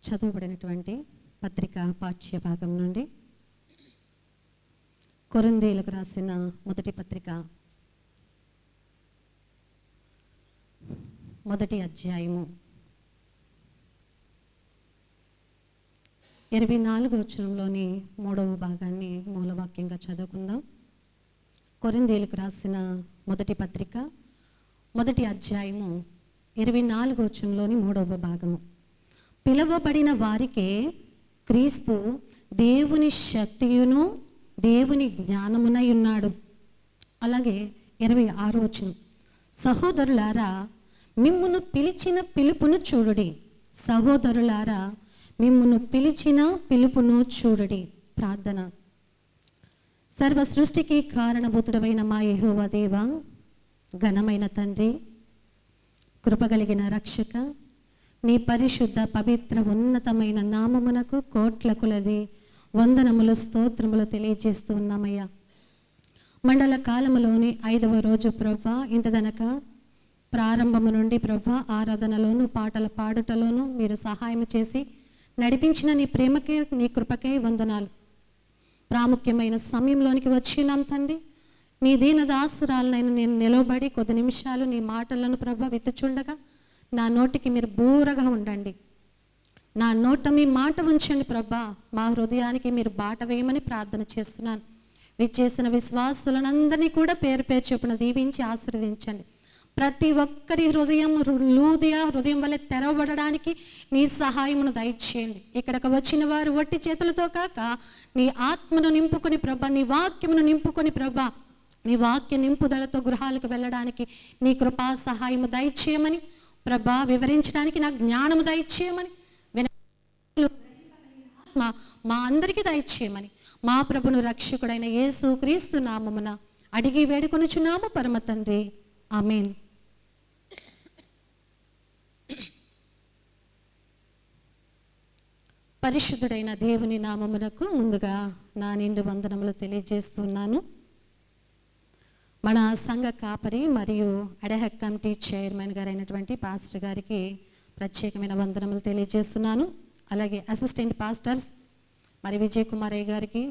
చదవబడినటువంటి పత్రిక పాఠ్య భాగం నుండి కొరింథీయులకు రాసిన మొదటి పత్రిక మొదటి అధ్యాయము 24వ వచనంలోని 3వ భాగాన్ని మూలవాక్యంగా చదువుకుందాం. కొరింథీయులకు రాసిన మొదటి పత్రిక మొదటి అధ్యాయము 24వ వచనంలోని 3వ భాగము. పిలువబడిన వారికే క్రీస్తు దేవుని శక్తియును దేవుని జ్ఞానమునై ఉన్నాడు. అలాగే 26వ వచనం, సహోదరులారా మిమ్మును పిలిచిన పిలుపును చూడుడి. సహోదరులారా మిమ్మును పిలిచిన పిలుపును చూడుడి. ప్రార్థన. సర్వ సృష్టికి కారణభూతుడమైన మా యెహోవా దేవా, ఘనమైన తండ్రి, కృపగలిగిన రక్షక, నీ పరిశుద్ధ పవిత్ర ఉన్నతమైన నామమునకు కోట్ల కొలది వందనములు స్తోత్రములు తెలియజేస్తూ ఉన్నామయ్యా. మండల కాలములోని 5వ రోజు ప్రభా, ఇంతదనక ప్రారంభము నుండి ప్రభా ఆరాధనలోను పాటల పాడుటలోను మీరు సహాయం చేసి నడిపించిన నీ ప్రేమకే నీ కృపకే వందనాలు. ప్రాముఖ్యమైన సమయంలోనికి వచ్చినాం తండ్రి. నీ దీనదాసురాలనైనా నేను నిలవబడి కొద్ది నిమిషాలు నీ మాటలను ప్రభా విత్తుచుండగా నా నోటికి మీరు బూరగా ఉండండి. నా నోట మీ మాట ఉంచండి ప్రభా. మా హృదయానికి మీరు బాట వేయమని ప్రార్థన చేస్తున్నాను. విచ్చేసిన విశ్వాసులందరినీ కూడా పేరు పేరు చొప్పున దీవించి ఆశీర్వదించండి. ప్రతి ఒక్కరి హృదయం హృదయం వల్ల తెరవబడడానికి నీ సహాయమును దయచేయండి. ఇక్కడికి వచ్చిన వారు వట్టి చేతులతో కాక నీ ఆత్మను నింపుకొని ప్రభా, నీ వాక్యమును నింపుకొని ప్రభా, నీ వాక్య నింపుదలతో గృహాలకు వెళ్ళడానికి నీ కృపా సహాయము దయచేయమని ప్రభా, వివరించడానికి నాకు జ్ఞానము దయచేయమని, మా అందరికీ దయచేయమని మా ప్రభును రక్షకుడైన యేసు క్రీస్తు నామమున అడిగి వేడుకొనుచున్నాము పరమ తండ్రి. ఆమేన్. పరిశుద్ధుడైన దేవుని నామమునకు ముందుగా నా నిండు వందనములు తెలియజేస్తున్నాను. మన సంఘ కాపరి మరియు అడహక్ కమిటీ చైర్మన్ గారైనటువంటి పాస్టర్ గారికి ప్రత్యేకమైన వందనములు తెలియజేస్తున్నాను. అలాగే అసిస్టెంట్ పాస్టర్స్ మరి విజయ్ కుమార్ అయ్య గారికి,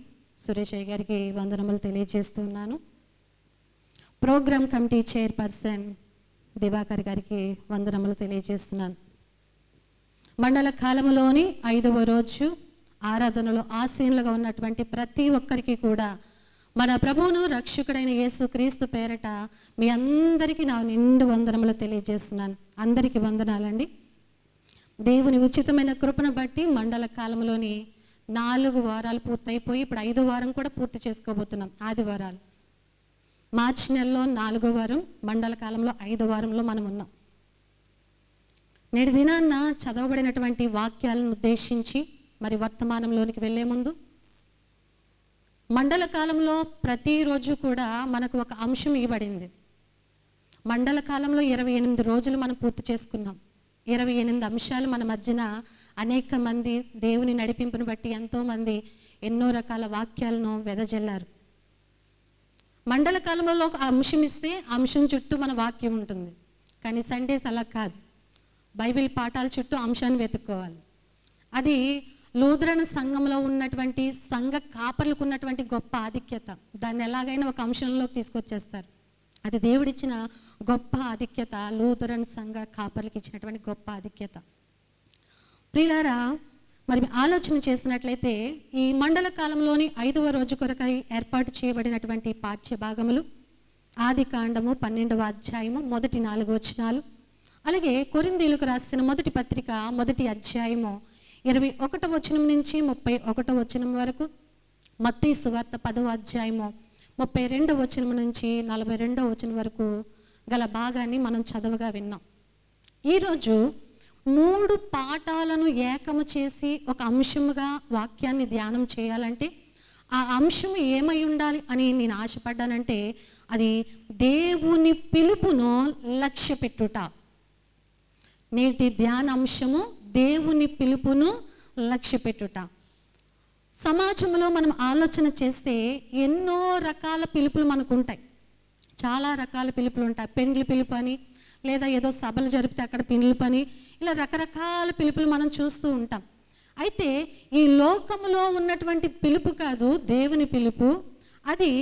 సురేష్ అయ్య గారికి వందనములు తెలియజేస్తున్నాను. ప్రోగ్రామ్ కమిటీ చైర్పర్సన్ దివాకర్ గారికి వందనములు తెలియజేస్తున్నాను. మండల కాలంలోని 5వ రోజు ఆరాధనలో ఆసీనులుగా ఉన్నటువంటి ప్రతి ఒక్కరికి కూడా మన ప్రభువును రక్షకుడైన యేసు క్రీస్తు పేరట మీ అందరికీ నా నిండు వందనములు తెలియజేస్తున్నాను. అందరికీ వందనాలండి. దేవుని ఉచితమైన కృపను బట్టి మండల కాలంలోని 4 వారాలు పూర్తయిపోయి ఇప్పుడు 5వ వారం కూడా పూర్తి చేసుకోబోతున్నాం. ఆదివారాలు మార్చి నెలలో 4వ వారం, మండల కాలంలో 5వ వారంలో మనం ఉన్నాం. నేటి దినాన్న చదవబడినటువంటి వాక్యాలను ఉద్దేశించి మరి వర్తమానంలోనికి వెళ్ళే ముందు మండల కాలంలో ప్రతిరోజు కూడా మనకు ఒక అంశం ఇవ్వబడింది. మండల కాలంలో 28 రోజులు మనం పూర్తి చేసుకున్నాం. 28 అంశాలు మన మధ్యన అనేక మంది దేవుని నడిపింపును బట్టి ఎంతోమంది ఎన్నో రకాల వాక్యాలను వెదజల్లారు. మండల కాలంలో ఒక అంశం ఇస్తే అంశం చుట్టూ మన వాక్యం ఉంటుంది. కానీ సండేస్ అలా కాదు. బైబిల్ పాఠాల చుట్టూ అంశాన్ని వెతుక్కోవాలి. అది లూథరన్ సంఘంలో ఉన్నటువంటి సంఘ కాపర్లకు ఉన్నటువంటి గొప్ప ఆధిక్యత. దాన్ని ఎలాగైనా ఒక అంశంలోకి తీసుకొచ్చేస్తారు. అది దేవుడిచ్చిన గొప్ప ఆధిక్యత, లూథరన్ సంఘ కాపర్లకు ఇచ్చినటువంటి గొప్ప ఆధిక్యత. ప్రియులారా, మరి ఆలోచన చేసినట్లయితే ఈ మండల కాలంలోని 5వ రోజు కొరకై ఏర్పాటు చేయబడినటువంటి పాఠ్య భాగములు ఆదికాండము 12వ అధ్యాయము మొదటి 4 వచనాలు, అలాగే కొరింథీయులకు రాసిన మొదటి పత్రిక మొదటి అధ్యాయము 21వ వచనం నుంచి 31వ వచనం వరకు, మత్తయి సువార్త 10వ అధ్యాయము 32వ వచనం నుంచి 42వ వచనం వరకు గల భాగాన్ని మనం చదవగా విన్నాం. ఈరోజు 3 పాఠాలను ఏకము చేసి ఒక అంశముగా వాక్యాన్ని ధ్యానం చేయాలంటే ఆ అంశం ఏమై ఉండాలి అని నేను ఆశపడ్డానంటే అది దేవుని పిలుపును లక్ష్య పెట్టుట. నేటి ధ్యానాంశము దేవుని పిలుపును లక్ష్య పెట్టుట. సమాజంలో మనం ఆలోచన చేస్తే ఎన్నో రకాల పిలుపులు మనకు ఉంటాయి. చాలా రకాల పిలుపులు ఉంటాయి. పెండ్లి పిలుపు అని, లేదా ఏదో సభలు జరిపితే అక్కడ పెండ్లి పని, ఇలా రకరకాల పిలుపులు మనం చూస్తూ ఉంటాం. అయితే ఈ లోకములో ఉన్నటువంటి పిలుపు కాదు దేవుని పిలుపు. అది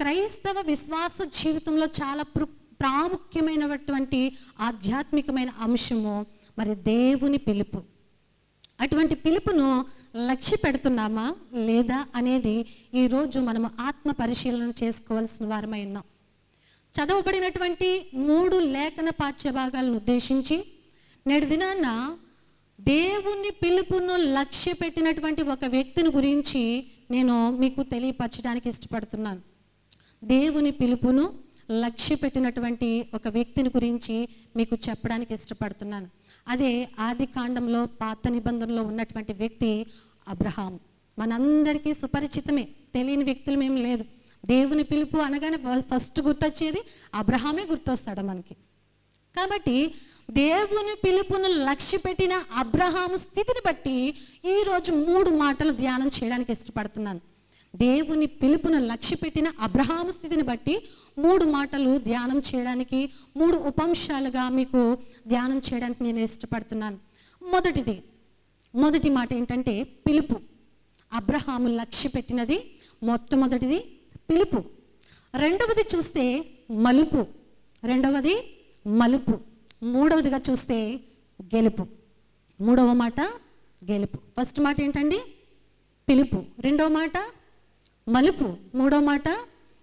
క్రైస్తవ విశ్వాస జీవితంలో చాలా ప్రాముఖ్యమైనటువంటి ఆధ్యాత్మికమైన అంశము మరి దేవుని పిలుపు. అటువంటి పిలుపును లక్ష్య పెడుతున్నామా లేదా అనేది ఈరోజు మనము ఆత్మ పరిశీలన చేసుకోవాల్సిన వారమై ఉన్నాం. చదవబడినటువంటి 3 లేఖన పాఠ్య భాగాలను ఉద్దేశించి నేటి దినాన దేవుని పిలుపును లక్ష్య పెట్టినటువంటి ఒక వ్యక్తిని గురించి నేను మీకు తెలియపరచడానికి ఇష్టపడుతున్నాను. దేవుని పిలుపును లక్ష్య పెట్టినటువంటి ఒక వ్యక్తిని గురించి మీకు చెప్పడానికి ఇష్టపడుతున్నాను. అదే ఆది కాండంలో పాత నిబంధనలో ఉన్నటువంటి వ్యక్తి అబ్రహాం. మనందరికీ సుపరిచితమే, తెలియని వ్యక్తులమేం లేదు. దేవుని పిలుపు అనగానే ఫస్ట్ గుర్తొచ్చేది అబ్రహామే గుర్తొస్తాడు మనకి. కాబట్టి దేవుని పిలుపును లక్ష్య పెట్టిన అబ్రహాము స్థితిని బట్టి ఈరోజు 3 మాటలు ధ్యానం చేయడానికి ఇష్టపడుతున్నాను. దేవుని పిలుపును లక్ష్య పెట్టిన అబ్రహాము స్థితిని బట్టి 3 మాటలు ధ్యానం చేయడానికి, 3 ఉపంశాలుగా మీకు ధ్యానం చేయడానికి నేను ఇష్టపడుతున్నాను. మొదటి మాట ఏంటంటే పిలుపు. అబ్రహాము లక్ష్య పెట్టినది మొట్టమొదటిది పిలుపు. రెండవది చూస్తే మలుపు. మూడవదిగా చూస్తే గెలుపు. 3వ మాట గెలుపు. ఫస్ట్ మాట ఏంటండి? పిలుపు. 2వ మాట మలుపు. 3వ మాట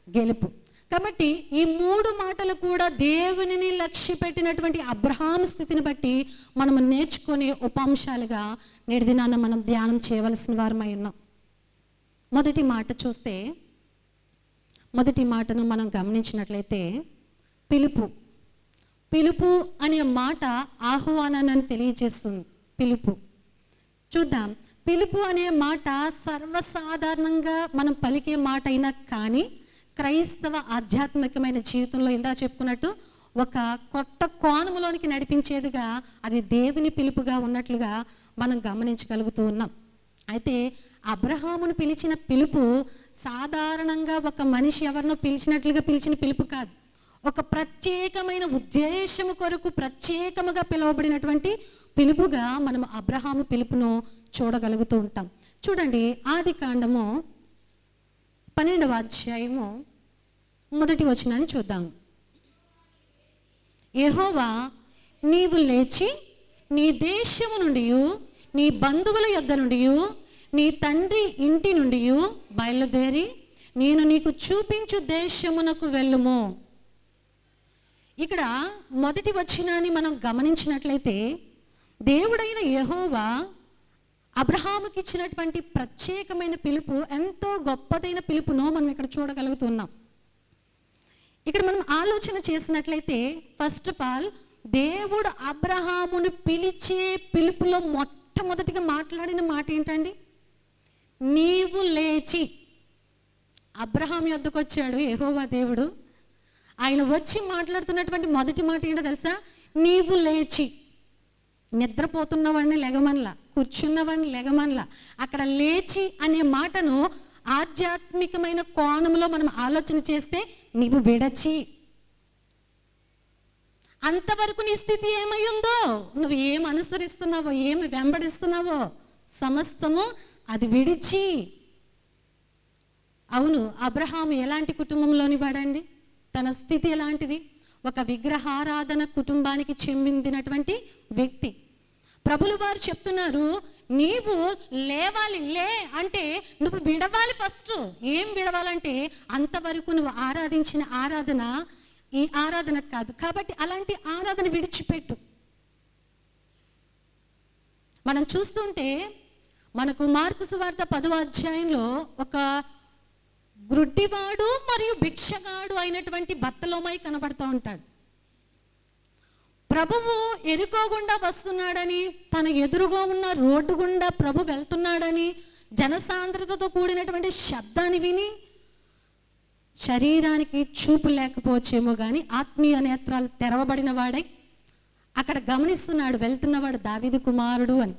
గెలుపు. కాబట్టి ఈ 3 మాటలు కూడా దేవునిని లక్ష్య పెట్టినటువంటి అబ్రహాం స్థితిని బట్టి మనము నేర్చుకునే ఉపాంశాలుగా నేటి దినాన మనం ధ్యానం చేయవలసిన వారమై ఉన్నాం. మొదటి మాటను మనం గమనించినట్లయితే పిలుపు అనే మాట ఆహ్వానాన్ని తెలియజేస్తుంది. పిలుపు చూద్దాం. పిలుపు అనే మాట సర్వసాధారణంగా మనం పలికే మాట అయినా కానీ క్రైస్తవ ఆధ్యాత్మికమైన జీవితంలో ఇందా చెప్పుకున్నట్టు ఒక కొత్త కోణములోనికి నడిపించేదిగా అది దేవుని పిలుపుగా ఉన్నట్లుగా మనం గమనించగలుగుతూ ఉన్నాం. అయితే అబ్రహామును పిలిచిన పిలుపు సాధారణంగా ఒక మనిషి ఎవరినో పిలిచినట్లుగా పిలిచిన పిలుపు కాదు. ఒక ప్రత్యేకమైన ఉద్దేశము కొరకు ప్రత్యేకముగా పిలువబడినటువంటి పిలుపుగా మనం అబ్రహాము పిలుపును చూడగలుగుతూ ఉంటాం. చూడండి, ఆది కాండము 12వ అధ్యాయము 1వ వచనాన్ని చూద్దాం. యెహోవా నీవు లేచి నీ దేశము నుండి, నీ బంధువుల యొద్ద నుండి, నీ తండ్రి ఇంటి నుండి బయలుదేరి నేను నీకు చూపించు దేశమునకు వెళ్ళుము. ఇక్కడ మొదటి వచనాన్ని మనం గమనించినట్లయితే దేవుడైన యెహోవా అబ్రహాముకి ఇచ్చినటువంటి ప్రత్యేకమైన పిలుపు ఎంతో గొప్పదైన పిలుపును మనం ఇక్కడ చూడగలుగుతున్నాం. ఇక్కడ మనం ఆలోచన చేసినట్లయితే ఫస్ట్ ఆఫ్ ఆల్ దేవుడు అబ్రహామును పిలిచే పిలుపులో మొట్టమొదటిగా మాట్లాడిన మాట ఏంటండి? నీవు లేచి. అబ్రహాం యొద్దకు వచ్చాడు యెహోవా దేవుడు. ఆయన వచ్చి మాట్లాడుతున్నటువంటి మొదటి మాట ఏంటో తెలుసా? నీవు లేచి. నిద్రపోతున్నవాడిని లెగమనలా, కూర్చున్నవాడిని లెగమనలా. అక్కడ లేచి అనే మాటను ఆధ్యాత్మికమైన కోణంలో మనం ఆలోచన చేస్తే నీవు విడచి. అంతవరకు నీ స్థితి ఏమై ఉందో, నువ్వు ఏం అనుసరిస్తున్నావో, ఏమి వెంబడిస్తున్నావో సమస్తము అది విడిచి. అవును, అబ్రహాము ఎలాంటి కుటుంబంలోని వాడండి? తన స్థితి ఎలాంటిది? ఒక విగ్రహారాధన కుటుంబానికి చెందినటువంటి వ్యక్తి. ప్రభులు వారు చెప్తున్నారు, నీవు లేవాలి. లే అంటే నువ్వు విడవాలి. ఫస్ట్ ఏం విడవాలంటే అంతవరకు నువ్వు ఆరాధించిన ఆరాధన ఈ ఆరాధన కాదు. కాబట్టి అలాంటి ఆరాధన విడిచిపెట్టు. మనం చూస్తుంటే మనకు మార్కు సువార్త 10వ అధ్యాయంలో ఒక గ్రుడ్డివాడు మరియు భిక్షగాడు అయినటువంటి బర్తలోమై కనబడుతూ ఉంటాడు. ప్రభువు ఎరుకోకుండా వస్తున్నాడని, తన ఎదురుగా ఉన్న రోడ్డు గుండా ప్రభు వెళ్తున్నాడని జనసాంద్రతతో కూడినటువంటి శబ్దాన్ని విని శరీరానికి చూపు లేకపోవచ్చేమో కానీ ఆత్మీయ నేత్రాలు తెరవబడిన వాడై అక్కడ గమనిస్తున్నాడు, వెళ్తున్నవాడు దావీదు కుమారుడు అని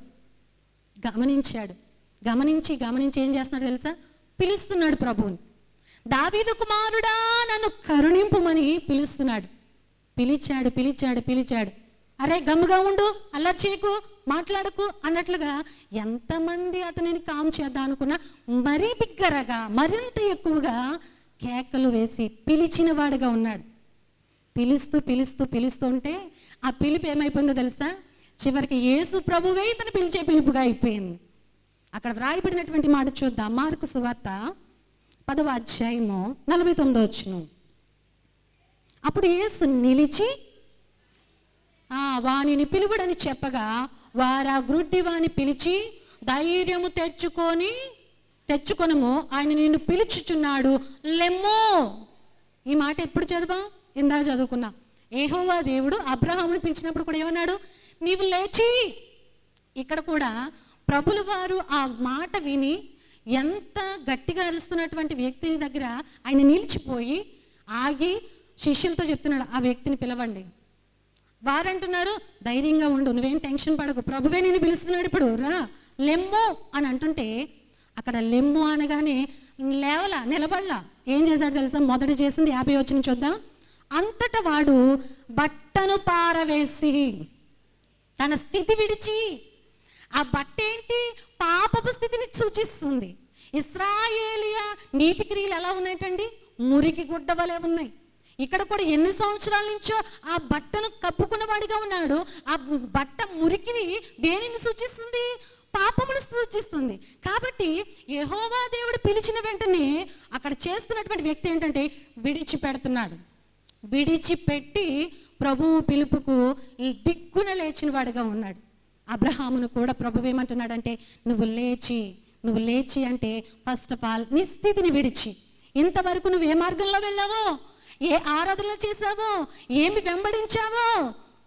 గమనించాడు. గమనించి ఏం చేస్తున్నాడు తెలుసా? పిలుస్తున్నాడు ప్రభువుని. దావీదు కుమారుడా నన్ను కరుణింపుమని పిలుస్తున్నాడు. పిలిచాడు. అరే గమ్ముగా ఉండు, అలా చేయకు, మాట్లాడకు అన్నట్లుగా ఎంతమంది అతనిని కామ్ చేద్దాం అనుకున్నా మరీ బిగ్గరగా మరింత ఎక్కువగా కేకలు వేసి పిలిచిన వాడుగా ఉన్నాడు. పిలుస్తూ ఉంటే ఆ పిలుపు ఏమైపోయిందో తెలుసా? చివరికి యేసు ప్రభువే తను పిలిచే పిలుపుగా అయిపోయింది. అక్కడ వ్రాయబడినటువంటి మాట చూద్దాం. మార్కు సువార్త 10వ అధ్యాయము 49వ వచనం. అప్పుడు యేసు నిలిచి వానిని పిలువడని చెప్పగా వారు ఆ గ్రుడ్డి వాని పిలిచి, ధైర్యము తెచ్చుకొనుము, ఆయన నిన్ను పిలుచుచున్నాడు, లెమ్మో. ఈ మాట ఎప్పుడు చదివా? ఇందాక చదువుకున్నా. యెహోవా దేవుడు అబ్రహాముని పిలిచినప్పుడు కూడా ఏమన్నాడు? నీవు లేచి. ఇక్కడ కూడా ప్రభుల వారు ఆ మాట విని ఎంత గట్టిగా అరుస్తున్నటువంటి వ్యక్తిని దగ్గర ఆయన నిలిచిపోయి ఆగి శిష్యులతో చెప్తున్నాడు, ఆ వ్యక్తిని పిలవండి. వారంటున్నారు, ధైర్యంగా ఉండు, నువ్వేం టెన్షన్ పడకు, ప్రభువే నేను పిలుస్తున్నాడు, ఇప్పుడు రా లెమ్ము అని అంటుంటే అక్కడ లెమ్ము అనగానే లేవలా, నిలబడలా. ఏం చేశాడు తెలుసా? మొదట చేసింది 50 వచనం చూద్దాం. అంతటా వాడు బట్టను పారవేసి తన స్థితి విడిచి, ఆ బట్ట ఏంటి? పాపపు స్థితిని సూచిస్తుంది. ఇశ్రాయేలియా నీతి క్రియలు ఎలా ఉన్నాయంటండి? మురికి గుడ్డ వలె ఉన్నాయి. ఇక్కడ కూడా ఎన్ని సంవత్సరాల నుంచో ఆ బట్టను కప్పుకున్నవాడిగా ఉన్నాడు. ఆ బట్ట మురికిది దేనిని సూచిస్తుంది? పాపమును సూచిస్తుంది. కాబట్టి యెహోవా దేవుడు పిలిచిన వెంటనే అక్కడ చేస్తున్నటువంటి వ్యక్తి ఏంటంటే విడిచిపెడుతున్నాడు. విడిచిపెట్టి ప్రభువు పిలుపుకు దిక్కున లేచిన వాడుగా ఉన్నాడు. అబ్రహామును కూడా ప్రభువు ఏమంటున్నాడంటే, నువ్వు లేచి అంటే ఫస్ట్ ఆఫ్ ఆల్ నీ స్థితిని విడిచి, ఇంతవరకు నువ్వు ఏ మార్గంలో వెళ్ళావో, ఏ ఆరాధనలు చేశావో, ఏమి వెంబడించావో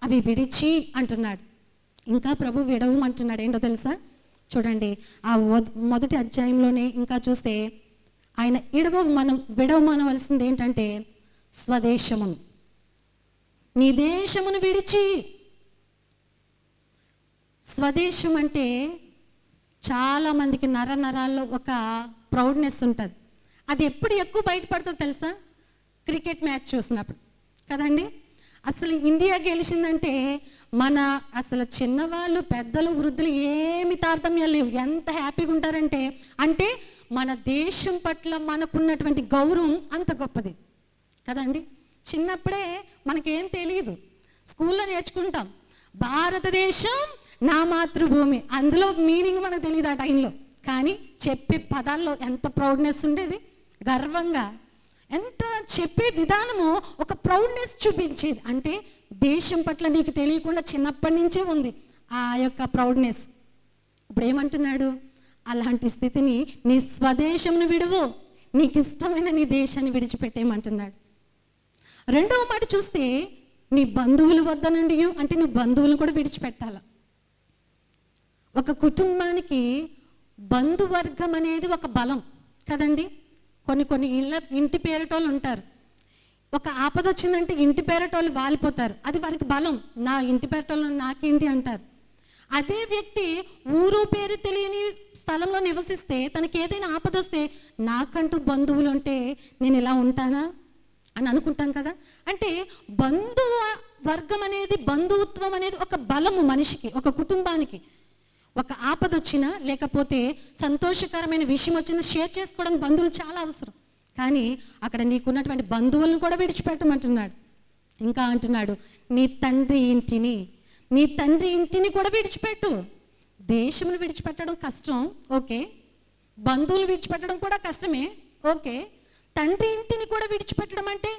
అవి విడిచి అంటున్నాడు. ఇంకా ప్రభు విడవమంటున్నాడు. ఏంటో తెలుసా? చూడండి, ఆ మొదటి అధ్యాయంలోనే ఇంకా చూస్తే ఆయన విడవమనవలసింది ఏంటంటే స్వదేశమును, నీ దేశమును విడిచి. స్వదేశం అంటే చాలామందికి నరాల్లో ఒక ప్రౌడ్నెస్ ఉంటుంది. అది ఎప్పుడు ఎక్కువ బయటపడుతుందో తెలుసా? క్రికెట్ మ్యాచ్ చూసినప్పుడు కదండి. అసలు ఇండియా గెలిచిందంటే అసలు చిన్నవాళ్ళు, పెద్దలు, వృద్ధులు ఏమి తారతమ్యాలు లేవు. ఎంత హ్యాపీగా ఉంటారంటే మన దేశం పట్ల మనకున్నటువంటి గౌరవం అంత గొప్పది కదండి. చిన్నప్పుడే మనకేం తెలియదు, స్కూల్లో నేర్చుకుంటాం, భారతదేశం నా మాతృభూమి. అందులో మీనింగ్ మనకు తెలియదు ఆ టైంలో, కానీ చెప్పే పదాల్లో ఎంత ప్రౌడ్నెస్ ఉండేది, గర్వంగా. ఎంత చెప్పే విధానము ఒక ప్రౌడ్నెస్ చూపించేది. అంటే దేశం పట్ల నీకు తెలియకుండా చిన్నప్పటి నుంచే ఉంది ఆ యొక్క ప్రౌడ్నెస్. ఇప్పుడు ఏమంటున్నాడు? అలాంటి స్థితిని నీ స్వదేశంను విడువు, నీకు ఇష్టమైన నీ దేశాన్ని విడిచిపెట్టేయమంటున్నాడు. రెండవ మాట చూస్తే నీ బంధువుల వద్ద నుండి అంటే నువ్వు బంధువులను కూడా విడిచిపెట్టాల. ఒక కుటుంబానికి బంధువర్గం అనేది ఒక బలం కదండి. కొన్ని ఇంటి పేరటోళ్ళు ఉంటారు. ఒక ఆపద వచ్చిందంటే ఇంటి పేరటోళ్ళు వాలిపోతారు, అది వారికి బలం. నా ఇంటి పేరటోళ్ళు నాకేంటి అంటారు. అదే వ్యక్తి ఊరు పేరు తెలియని స్థలంలో నివసిస్తే తనకి ఏదైనా ఆపద వస్తే నాకంటూ బంధువులు ఉంటే నేను ఇలా ఉంటానా అని అనుకుంటాం కదా. అంటే వర్గం అనేది, బంధుత్వం అనేది ఒక బలము మనిషికి, ఒక కుటుంబానికి. ఒక ఆపద వచ్చినా లేకపోతే సంతోషకరమైన విషయం వచ్చినా షేర్ చేసుకోవడం బంధువులు చాలా అవసరం. కానీ అక్కడ నీకున్నటువంటి బంధువులను కూడా విడిచిపెట్టమంటున్నాడు. ఇంకా అంటున్నాడు, నీ తండ్రి ఇంటిని కూడా విడిచిపెట్టు. దేశమును విడిచిపెట్టడం కష్టం, ఓకే. బంధువులు విడిచిపెట్టడం కూడా కష్టమే, ఓకే. తండ్రి ఇంటిని కూడా విడిచిపెట్టడం అంటే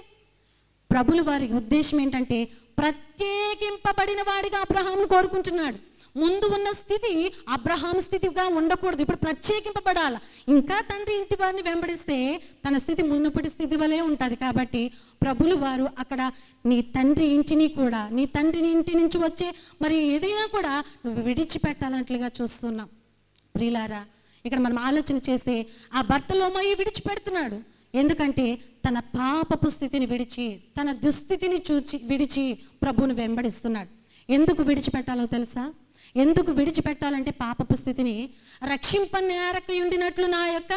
ప్రభుల వారి ఉద్దేశం ఏంటంటే ప్రత్యేకింపబడిన వాడిగా అబ్రహామును కోరుకుంటున్నాడు. ముందు ఉన్న స్థితి అబ్రహాం స్థితిగా ఉండకూడదు, ఇప్పుడు ప్రత్యేకింపబడాలి. ఇంకా తండ్రి ఇంటి వారిని వెంబడిస్తే తన స్థితి మునుపటి స్థితి వలె ఉంటుంది. కాబట్టి ప్రభులు వారు అక్కడ నీ తండ్రి ఇంటిని కూడా, నీ తండ్రిని ఇంటి నుంచి వచ్చే మరి ఏదైనా కూడా నువ్వు విడిచిపెట్టాలన్నట్లుగా చూస్తున్నాం. ప్రియులారా, ఇక్కడ మనం ఆలోచన చేస్తే ఆ భర్తలోమయ్యి విడిచిపెడుతున్నాడు. ఎందుకంటే తన పాపపు స్థితిని విడిచి, తన దుస్థితిని విడిచి ప్రభువును వెంబడిస్తున్నాడు. ఎందుకు విడిచిపెట్టాలో తెలుసా? ఎందుకు విడిచిపెట్టాలంటే పాపపు స్థితిని రక్షింపనేరకుండినట్లు నా యొక్క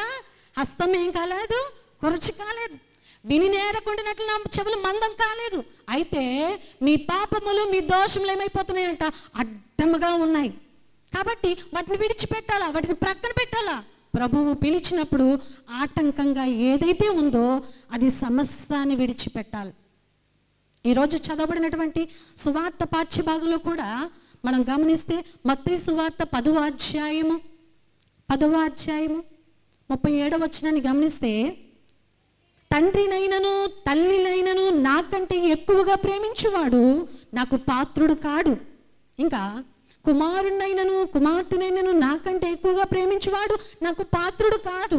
హస్తం ఏం కాలేదు, కొరచి కాలేదు, విని నేరకుండినట్లు నా చెవులు మందం కాలేదు. అయితే మీ పాపములు, మీ దోషములు ఏమైపోతున్నాయంట? అడ్డముగా ఉన్నాయి. కాబట్టి వాటిని విడిచిపెట్టాలా, వాటిని ప్రక్కన పెట్టాలా. ప్రభువు పిలిచినప్పుడు ఆటంకంగా ఏదైతే ఉందో అది సమస్తాన్ని విడిచిపెట్టాలి. ఈరోజు చదవబడినటువంటి సువార్త పాఠ్యభాగంలో కూడా మనం గమనిస్తే మత్తయి సువార్త 10వ అధ్యాయము 37వ వచనాన్ని గమనిస్తే, తండ్రినైనను తల్లినైనను నాకంటే ఎక్కువగా ప్రేమించువాడు నాకు పాత్రుడు కాడు. ఇంకా కుమారునైనను కుమార్తెనైనను నాకంటే ఎక్కువగా ప్రేమించువాడు నాకు పాత్రుడు కాడు.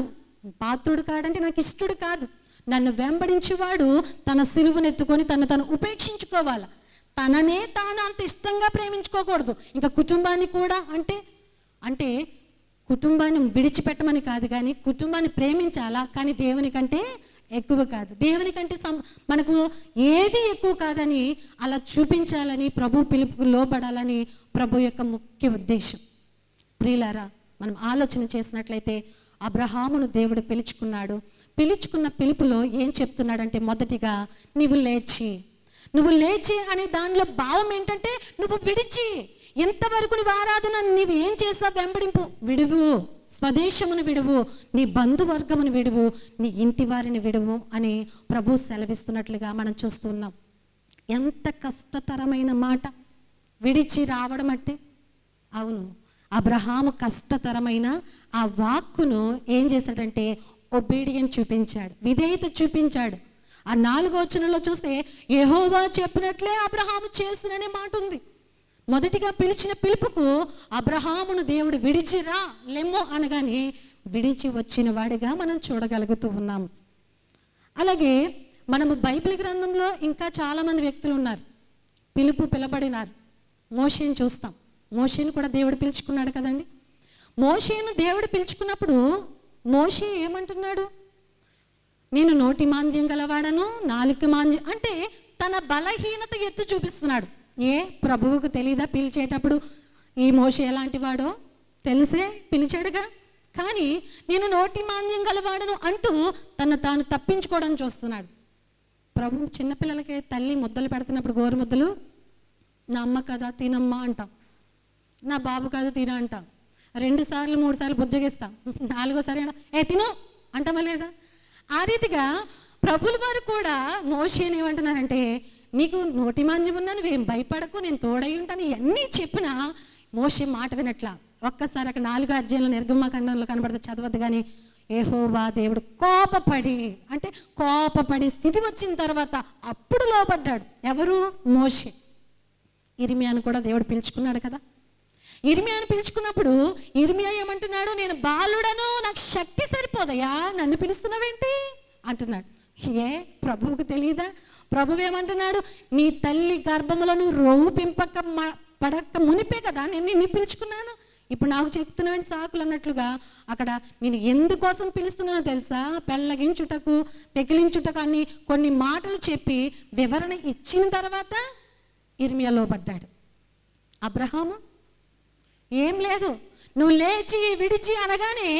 పాత్రుడు కాడంటే నాకు ఇష్టడు కాదు. నన్ను వెంబడించేవాడు తన సిలువను ఎత్తుకొని తను ఉపేక్షించుకోవాలి. తననే తాను అంత ఇష్టంగా ప్రేమించుకోకూడదు. ఇంకా కుటుంబాన్ని కూడా అంటే కుటుంబాన్ని విడిచిపెట్టమని కాదు, కానీ కుటుంబాన్ని ప్రేమించాలా, కానీ దేవునికంటే ఎక్కువ కాదు. దేవునికంటే మనకు ఏది ఎక్కువ కాదని అలా చూపించాలని, ప్రభు పిలుపుకు లోబడాలని ప్రభు యొక్క ముఖ్య ఉద్దేశం. ప్రియులారా, మనం ఆలోచన చేసినట్లయితే అబ్రహామును దేవుడు పిలుచుకున్న పిలుపులో ఏం చెప్తున్నాడంటే, మొదటిగా నువ్వు లేచి అనే దానిలో భావం ఏంటంటే నువ్వు విడిచి, ఎంతవరకు నువ్వు ఆరాధన నీవు ఏం చేసావు, వెంబడింపు విడువు, స్వదేశమును విడువు, నీ బంధువర్గమును విడువు, నీ ఇంటి వారిని విడువు అని ప్రభు సెలవిస్తున్నట్లుగా మనం చూస్తున్నాం. ఎంత కష్టతరమైన మాట విడిచి రావడం అంటే. అవును, అబ్రహాము కష్టతరమైన ఆ వాక్కును ఏం చేశాడంటే ఒబీడియన్స్ చూపించాడు, విధేయత చూపించాడు. ఆ 4వ వచనంలో చూస్తే యెహోవా చెప్పినట్లే అబ్రహాము చేసిననే మాట ఉంది. మొదటిగా పిలిచిన పిలుపుకు అబ్రహామును దేవుడు విడిచిరా లెమ్మో అనగానే విడిచి వచ్చిన వాడిగా మనం చూడగలుగుతూ ఉన్నాము. అలాగే మనము బైబిల్ గ్రంథంలో ఇంకా చాలామంది వ్యక్తులు ఉన్నారు, పిలబడినారు. మోషేను చూస్తాం. మోషేను కూడా దేవుడు పిలుచుకున్నాడు కదండి. మోషేను దేవుడు పిలుచుకున్నప్పుడు మోషే ఏమంటున్నాడు, నేను నోటి మాంద్యం గలవాడను, నాలుక మాంద్యం అంటే తన బలహీనత ఎత్తు చూపిస్తున్నాడు. ప్రభువుకు తెలీదా పిలిచేటప్పుడు ఈ మోషే ఎలాంటి వాడో తెలిసే పిలిచాడుగా. కానీ నేను నోటి మాంద్యం గలవాడను అంటూ తాను తప్పించుకోవడం చూస్తున్నాడు. ప్రభు చిన్నపిల్లలకి తల్లి ముద్దలు పెడుతున్నప్పుడు గోరు ముద్దలు, నా అమ్మ కదా తినమ్మా అంటాం, నా బాబు కదా తిన అంటాం, 2 సార్లు 3 సార్లు బుజ్జగిస్తాం, 4వసారి తిను అంటామా లేదా? ఆ రీతిగా ప్రభుల వారు కూడా మోషేని ఏమంటున్నారంటే, నీకు నోటి మాంద్యం ఉన్నా నువ్వేం భయపడకు, నేను తోడై ఉంటాను, ఇవన్నీ చెప్పినా మోషే మాట వినట్లా. ఒక్కసారి అక్కడ 4వ అధ్యాయంలో నిర్గమకాండంలో కనబడితే చదవద్దు, కానీ యెహోవా దేవుడు కోపపడి స్థితి వచ్చిన తర్వాత అప్పుడు లోబడ్డాడు. ఎవరు? మోషే. ఇర్మియాను కూడా దేవుడు పిలుచుకున్నాడు కదా. ఇర్మియాను పిలుచుకున్నప్పుడు ఇర్మియా ఏమంటున్నాడు, నేను బాలుడను, నాకు శక్తి సరిపోదయా, నన్ను పిలుస్తున్నావేంటి అంటున్నాడు. ప్రభువుకు తెలియదా? ప్రభువు ఏమంటున్నాడు, నీ తల్లి గర్భములను రోవు పడక మునిపే కదా నేను నిన్ను పిలుచుకున్నాను, ఇప్పుడు నాకు చెప్తున్నావు సాకులు అన్నట్లుగా అక్కడ నేను ఎందుకోసం పిలుస్తున్నానో తెలుసా? పెళ్ళగించుటకు పెకిలించుటకు అని కొన్ని మాటలు చెప్పి వివరణ ఇచ్చిన తర్వాత ఇర్మియా లోబడ్డాడు. అబ్రహాము ఏం లేదు, నువ్వు లేచి విడిచి అనగానే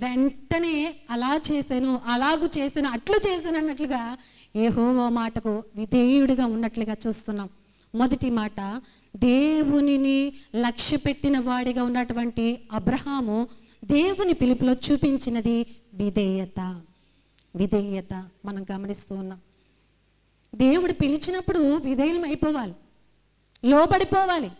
వెంటనే అలాగూ చేశాను అట్లు చేశాను అన్నట్లుగా యెహోవా మాటకు విధేయుడిగా ఉన్నట్లుగా చూస్తున్నాం. మొదటి మాట, దేవునిని లక్ష్య పెట్టిన వాడిగా ఉన్నటువంటి అబ్రహాము దేవుని పిలుపులో చూపించినది విధేయత మనం గమనిస్తూ ఉన్నాం. దేవుడు పిలిచినప్పుడు విధేయులం అయిపోవాలి, లోబడిపోవాలి.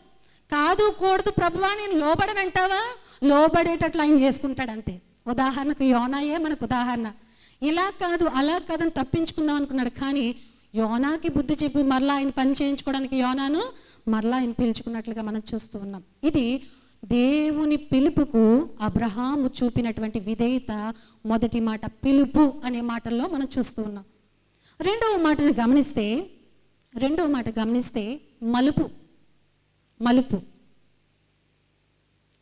కాదు కూడదు ప్రభువా నేను లోబడనంటావా, లోబడేటట్లు ఆయన చేసుకుంటాడు అంతే. ఉదాహరణకు యోనాయే మనకు ఉదాహరణ. ఇలా కాదు అలా కాదని తప్పించుకుందాం అనుకున్నాడు, కానీ యోనాకి బుద్ధి చెప్పి మరలా ఆయన పని చేయించుకోవడానికి యోనాను మరలా ఆయన పిలుచుకున్నట్లుగా మనం చూస్తూ ఉన్నాం. ఇది దేవుని పిలుపుకు అబ్రహాము చూపినటువంటి విధేయత. మొదటి మాట పిలుపు అనే మాటల్లో మనం చూస్తూ ఉన్నాం. రెండవ మాట గమనిస్తే మలుపు.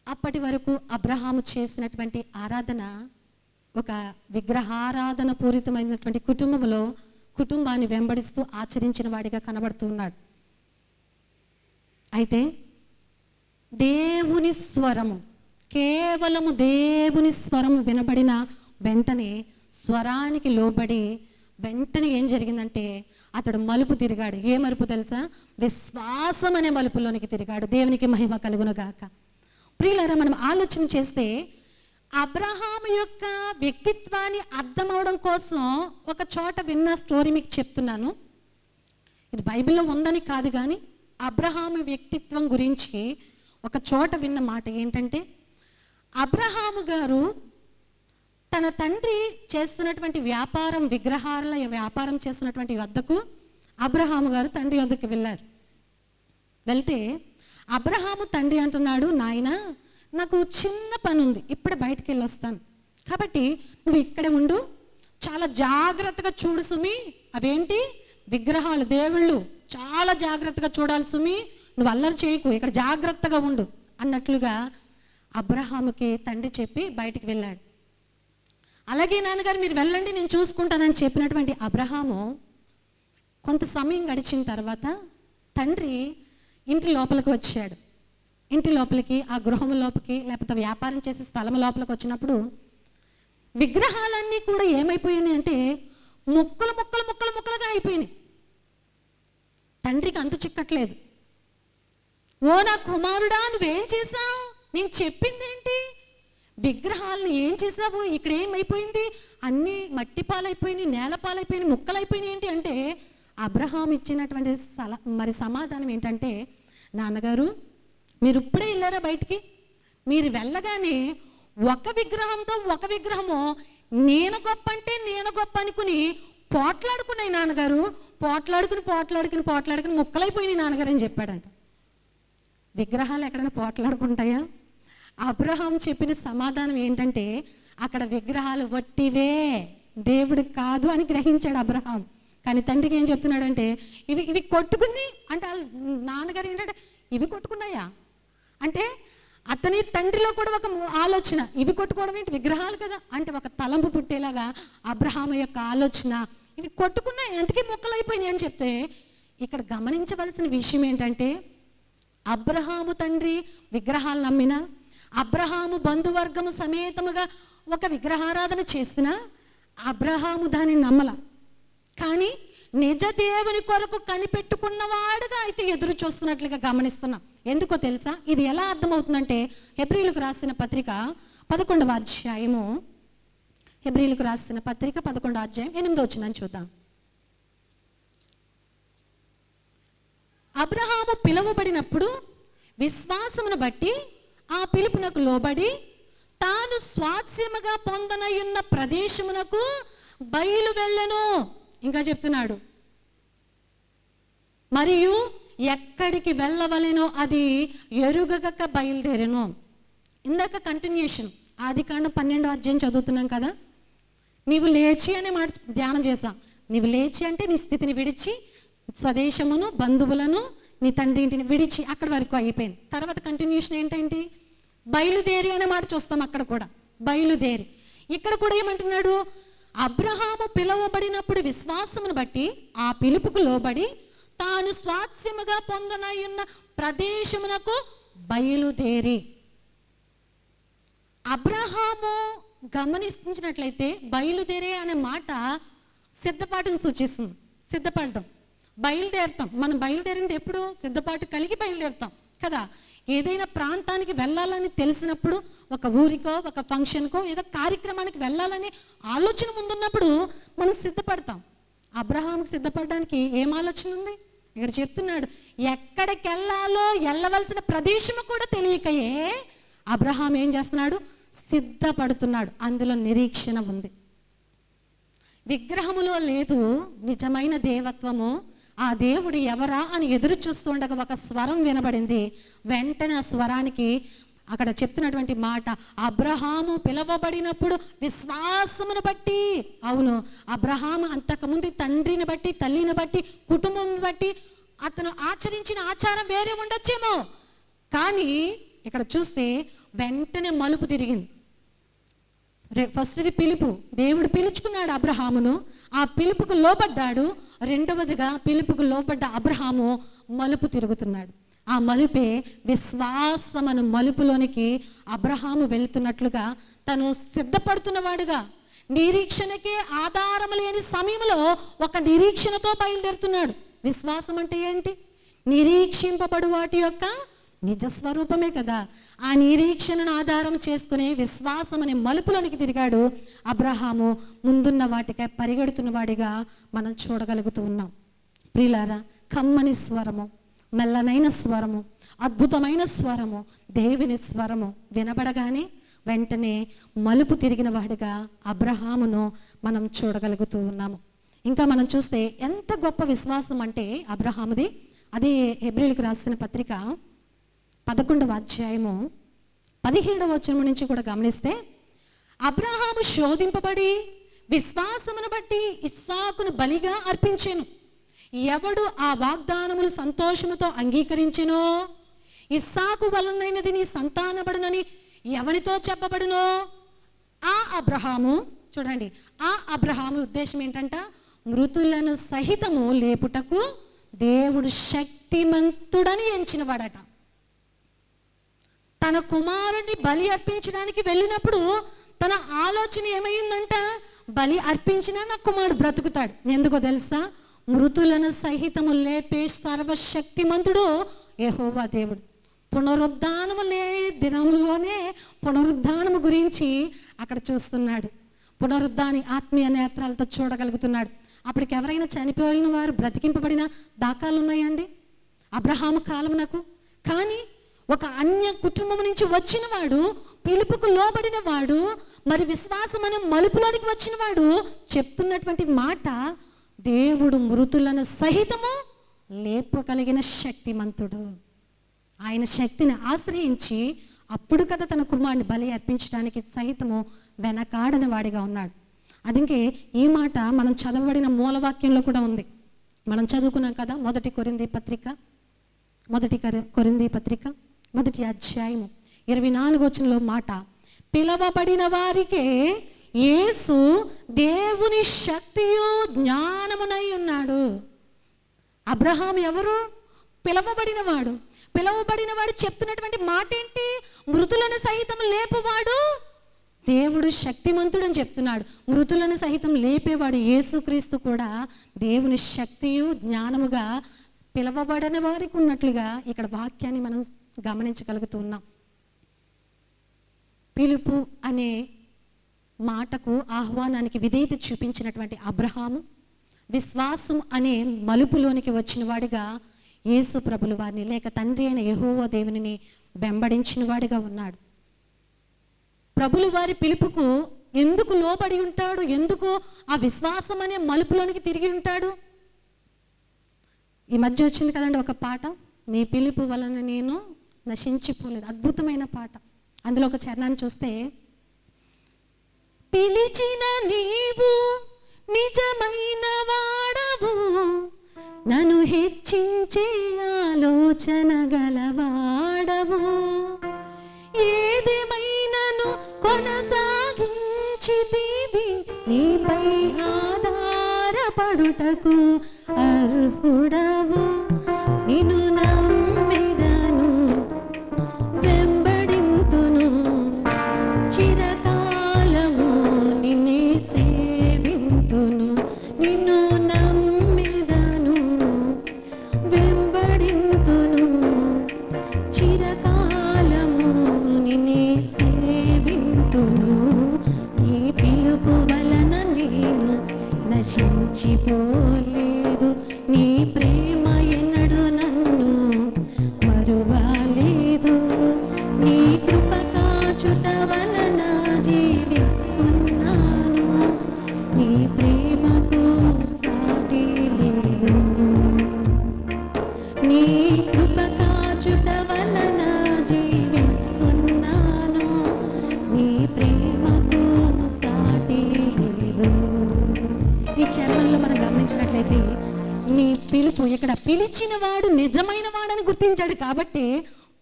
అప్పటి వరకు అబ్రహాము చేసినటువంటి ఆరాధన ఒక విగ్రహారాధన పూరితమైనటువంటి కుటుంబాన్ని వెంబడిస్తూ ఆచరించిన వాడిగా కనబడుతూ ఉన్నాడు. అయితే దేవుని స్వరము, కేవలము దేవుని స్వరము వినబడిన వెంటనే స్వరానికి లోబడి వెంటనే ఏం జరిగిందంటే అతడు మలుపు తిరిగాడు. ఏ మలుపు తెలుసా? విశ్వాసం అనే మలుపులోనికి తిరిగాడు. దేవునికి మహిమ కలుగును గాక. ప్రియులారా, మనం ఆలోచన చేస్తే అబ్రహాము యొక్క వ్యక్తిత్వాన్ని అర్థం అవడం కోసం ఒక చోట విన్న స్టోరీ మీకు చెప్తున్నాను. ఇది బైబిల్లో ఉందని కాదు, కానీ అబ్రహాము వ్యక్తిత్వం గురించి ఒక చోట విన్న మాట ఏంటంటే, అబ్రహాము గారు తన తండ్రి చేస్తున్నటువంటి వ్యాపారం, విగ్రహాల వ్యాపారం చేస్తున్నటువంటి వద్దకు అబ్రహాము గారు తండ్రి వద్దకు వెళ్ళారు. వెళ్తే అబ్రహాము తండ్రి అంటున్నాడు, నాయన నాకు చిన్న పని ఉంది, ఇప్పుడే బయటికి వెళ్ళి వస్తాను, కాబట్టి నువ్వు ఇక్కడే ఉండు, చాలా జాగ్రత్తగా చూడు సుమి, అవేంటి విగ్రహాలు, దేవుళ్ళు, చాలా జాగ్రత్తగా చూడాలి సుమి, నువ్వు అల్లరి చేయకు, ఇక్కడ జాగ్రత్తగా ఉండు అన్నట్లుగా అబ్రహాముకి తండ్రి చెప్పి బయటికి వెళ్ళాడు. అలాగే నాన్నగారు మీరు వెళ్ళండి, నేను చూసుకుంటానని చెప్పినటువంటి అబ్రహాము కొంత సమయం గడిచిన తర్వాత తండ్రి ఇంటి లోపలికి వచ్చాడు. ఇంటి లోపలికి, ఆ గృహం లోపలికి, లేకపోతే వ్యాపారం చేసే స్థలం లోపలికి వచ్చినప్పుడు విగ్రహాలన్నీ కూడా ఏమైపోయినాయి అంటే ముక్కలు ముక్కలు ముక్కలు ముక్కలుగా అయిపోయినాయి. తండ్రికి అంతు చిక్కట్లేదు. ఓ నా కుమారుడా, నువ్వేం చేశావు? నేను చెప్పింది ఏంటి? విగ్రహాలను ఏం చేసావు? ఇక్కడ ఏమైపోయింది? అన్నీ మట్టి పాలైపోయినాయి, నేల పాలైపోయినాయి, ముక్కలైపోయినాయి ఏంటి అంటే అబ్రహాం ఇచ్చినటువంటి మరి సమాధానం ఏంటంటే, నాన్నగారు మీరు ఇప్పుడే వెళ్ళారా బయటికి? మీరు వెళ్ళగానే ఒక విగ్రహంతో ఒక విగ్రహము నేను గొప్ప అంటే నేను గొప్ప అనుకుని పోట్లాడుకున్నాయి నాన్నగారు, పోట్లాడుకుని ముక్కలైపోయినాయి నాన్నగారు అని చెప్పాడంట. విగ్రహాలు ఎక్కడైనా పోట్లాడుకుంటాయా? అబ్రహాం చెప్పిన సమాధానం ఏంటంటే, అక్కడ విగ్రహాలు వట్టివే, దేవుడు కాదు అని గ్రహించాడు అబ్రహాం. కానీ తండ్రికి ఏం చెప్తున్నాడంటే, ఇవి కొట్టుకుని అంటే నాన్నగారు ఏంటంటే ఇవి కొట్టుకున్నాయా అంటే అతని తండ్రిలో కూడా ఒక ఆలోచన, ఇవి కొట్టుకోవడం ఏంటి, విగ్రహాలు కదా అంటే ఒక తలంపు పుట్టేలాగా అబ్రహాం యొక్క ఆలోచన, ఇవి కొట్టుకున్నాయి ఎందుకే మొక్కలైపోయినాయి అని చెప్తే, ఇక్కడ గమనించవలసిన విషయం ఏంటంటే, అబ్రహాము తండ్రి విగ్రహాలు నమ్మిన, అబ్రహాము బంధువర్గము సమేతముగా ఒక విగ్రహారాధన చేసిన అబ్రహాము దాన్ని నమ్మల. కానీ నిజ దేవుని కొరకు కనిపెట్టుకున్నవాడుగా అయితే ఎదురు చూస్తున్నట్లుగా గమనిస్తున్నాం. ఎందుకో తెలుసా? ఇది ఎలా అర్థమవుతుందంటే, హెబ్రీయులకు రాసిన పత్రిక 11వ అధ్యాయము, హెబ్రీయులకు రాసిన పత్రిక 11వ అధ్యాయం 8వ వచనాన్ని చూద్దాం. అబ్రహాము పిలువబడినప్పుడు విశ్వాసమును బట్టి ఆ పిలుపునకు లోబడి తాను స్వాస్యముగా పొందనయున్న ప్రదేశమునకు బయలు వెళ్ళను. ఇంకా చెప్తున్నాడు, మరియు ఎక్కడికి వెళ్ళవలెనో అది ఎరుగక బయలుదేరెను. ఇందాక కంటిన్యూషన్, ఆదికాండం 12వ అధ్యాయం చదువుతున్నాం కదా. నీవు లేచి అనే మాట ధ్యానం చేసాం. నీవు లేచి అంటే నీ స్థితిని విడిచి, స్వదేశమును, బంధువులను, నీ తండ్రి ఇంటిని విడిచి, అక్కడి వరకు అయిపోయింది. తర్వాత కంటిన్యూషన్ ఏంటంటే బయలుదేరి అనే మాట చూస్తాం. అక్కడ కూడా బయలుదేరి. ఇక్కడ కూడా ఏమంటున్నాడు? అబ్రహాము పిలువబడినప్పుడు విశ్వాసమును బట్టి ఆ పిలుపుకు లోబడి తాను స్వాస్యముగా పొందనయున్న ప్రదేశమునకు బయలుదేరి. అబ్రహాము గమనించినట్లయితే బయలుదేరే అనే మాట సిద్ధపాటును సూచిస్తుంది. సిద్ధపడటం, బయలుదేరుతాం. మనం బయలుదేరింది ఎప్పుడు? సిద్ధపాటు కలిగి బయలుదేరుతాం కదా. ఏదైనా ప్రాంతానికి వెళ్ళాలని తెలిసినప్పుడు, ఒక ఊరికో ఒక ఫంక్షన్కో ఏదో కార్యక్రమానికి వెళ్ళాలని ఆలోచన ముందున్నప్పుడు మనం సిద్ధపడతాం. అబ్రహాంకి సిద్ధపడడానికి ఏం ఆలోచన ఉంది? ఇక్కడ చెప్తున్నాడు, ఎక్కడికి వెళ్ళాలో వెళ్ళవలసిన ప్రదేశము కూడా తెలియకయే అబ్రహాం ఏం చేస్తున్నాడు? సిద్ధపడుతున్నాడు. అందులో నిరీక్షణ ఉంది. విగ్రహములో లేదు నిజమైన దేవత్వము. ఆ దేవుడు ఎవరా అని ఎదురు చూస్తుండగా ఒక స్వరం వినబడింది. వెంటనే ఆ స్వరానికి అక్కడ చెప్తున్నటువంటి మాట, అబ్రహాము పిలవబడినప్పుడు విశ్వాసమును బట్టి. అవును, అబ్రహాము అంతకుముందు తండ్రిని బట్టి, తల్లిని బట్టి, కుటుంబం బట్టి అతను ఆచరించిన ఆచారం వేరే ఉండొచ్చేమో, కానీ ఇక్కడ చూస్తే వెంటనే మలుపు తిరిగింది. ఫస్ట్ది పిలుపు, దేవుడు పిలుచుకున్నాడు అబ్రహామును, ఆ పిలుపుకు లోబడ్డాడు. రెండవదిగా పిలుపుకు లోబడ్డ అబ్రహాము మలుపు తిరుగుతున్నాడు. ఆ మలుపే విశ్వాసమను మలుపులోనికి అబ్రహాము వెళుతున్నట్లుగా తను సిద్ధపడుతున్నవాడుగా, నిరీక్షణకే ఆధారం లేని సమయంలో ఒక నిరీక్షణతో బయలుదేరుతున్నాడు. విశ్వాసం అంటే ఏంటి? నిరీక్షింపబడు వాటి యొక్క నిజస్వరూపమే కదా. ఆ నిరీక్షణను ఆధారం చేసుకునే విశ్వాసం అనే మలుపులోనికి తిరిగాడు అబ్రహాము. ముందున్న వాటికై పరిగెడుతున్న వాడిగా మనం చూడగలుగుతూ ఉన్నాం. ప్రియులారా, కమ్మని స్వరము, మెల్లనైన స్వరము, అద్భుతమైన స్వరము, దేవుని స్వరము వినబడగానే వెంటనే మలుపు తిరిగిన వాడిగా అబ్రహామును మనం చూడగలుగుతూ ఉన్నాము. ఇంకా మనం చూస్తే ఎంత గొప్ప విశ్వాసం అంటే అబ్రహాముది. అదే హెబ్రీయులకు రాసిన పత్రిక 11వ అధ్యాయము 17వ వచనం నుంచి కూడా గమనిస్తే, అబ్రహాము శోధింపబడి విశ్వాసమును బట్టి ఇస్సాకును బలిగా అర్పించెను. ఎవడు ఆ వాగ్దానములు సంతోషముతో అంగీకరించెనో, ఇస్సాకు వలనైనది నీ సంతానబడునని ఎవరితో చెప్పబడునో ఆ అబ్రహాము, చూడండి, ఆ అబ్రహాము ఉద్దేశం ఏంటంట, మృతులను సహితము లేపుటకు దేవుడు శక్తిమంతుడని ఎంచినవాడట. తన కుమారుడిని బలి అర్పించడానికి వెళ్ళినప్పుడు తన ఆలోచన ఏమైందంట, బలి అర్పించినా నా కుమారుడు బ్రతుకుతాడు. ఎందుకో తెలుసా? మృతులను సహితము లేపే సర్వశక్తిమంతుడు యెహోవా దేవుడు. పునరుద్ధానము లేని దినంలోనే పునరుద్ధానము గురించి అక్కడ చూస్తున్నాడు. పునరుద్ధాని ఆత్మీయ నేత్రాలతో చూడగలుగుతున్నాడు. అప్పటికి ఎవరైనా చనిపోయిన వారు బ్రతికింపబడిన దాఖలు ఉన్నాయండి అబ్రహాము కాలమునకు? కానీ ఒక అన్య కుటుంబం నుంచి వచ్చిన వాడు, పిలుపుకు లోబడిన వాడు, మరి విశ్వాసం అనే మలుపులోనికి వచ్చిన వాడు చెప్తున్నటువంటి మాట, దేవుడు మృతులను సహితము లేపగలిగిన శక్తిమంతుడు. ఆయన శక్తిని ఆశ్రయించి అప్పుడు కదా తన కుమారుని బలి అర్పించడానికి సహితము వెనకాడని వాడిగా ఉన్నాడు. అందుకే ఈ మాట మనం చదవబడిన మూలవాక్యంలో కూడా ఉంది. మనం చదువుకున్నాం కదా, మొదటి కొరింథీ పత్రిక 1వ అధ్యాయము 24వ వచనంలో మాట, పిలవబడిన వారికే యేసు దేవుని శక్తియు జ్ఞానమునై ఉన్నాడు. అబ్రహాం ఎవరు? పిలవబడినవాడు. పిలవబడినవాడు చెప్తున్నటువంటి మాట ఏంటి? మృతులను సహితం లేపువాడు దేవుడు శక్తిమంతుడు అని చెప్తున్నాడు. మృతులను సహితం లేపేవాడు యేసుక్రీస్తు కూడా దేవుని శక్తియు జ్ఞానముగా పిలవబడని వారికి ఉన్నట్లుగా ఇక్కడ వాక్యాన్ని మనం గమనించగలుగుతూ ఉన్నాం. పిలుపు అనే మాటకు, ఆహ్వానానికి విధేయత చూపించినటువంటి అబ్రహాము విశ్వాసం అనే మలుపులోనికి వచ్చిన వాడిగా యేసు ప్రభుల వారిని, లేక తండ్రి అయిన యెహోవా దేవునిని వెంబడించిన వాడిగా ఉన్నాడు. ప్రభుల వారి పిలుపుకు ఎందుకు లోబడి ఉంటాడు? ఎందుకు ఆ విశ్వాసం అనే మలుపులోనికి తిరిగి ఉంటాడు? ఈ మధ్య వచ్చింది కదండి ఒక పాట, నీ పిలుపు వలన నేను నశించిపోలేదు. అద్భుతమైన పాట. అందులో ఒక చరణాన్ని చూస్తే, పిలిచిన నీవు నిజమైన వాడవు, నన్ను హెచ్చించే ఆలోచన గలవాడవు, ఏదేమైనను కొనసాగించితివి, నీపై ఆధారపడుటకు అర్హుడవు, నిన్ను నమ్మెదను వెంబడింతును, చిరకాలము నిన్నే సేవింతును, నిన్ను నమ్మెదను వెంబడింతును, చిరకాలము నిన్నే సేవింతును, నీ పిలుపు వలన నేను నశించిపోలేదు, నీ ప్రేమ ఎన్నడూ నన్ను మరువలేదు, నీ కృప కాచుట వలన జీవిస్తున్నాను, నీ ప్రేమకు సాటి లేదు, నీ కృప కాచుట వలన జీవిస్తున్నాను, నీ ప్రేమకు సాటి లేదు. ఈ చరణంలో మనం గమనించినట్లయితే నీ పిలుపు, ఇక్కడ పిలిచిన వాడు నిజమైన వాడని గుర్తించాడు కాబట్టి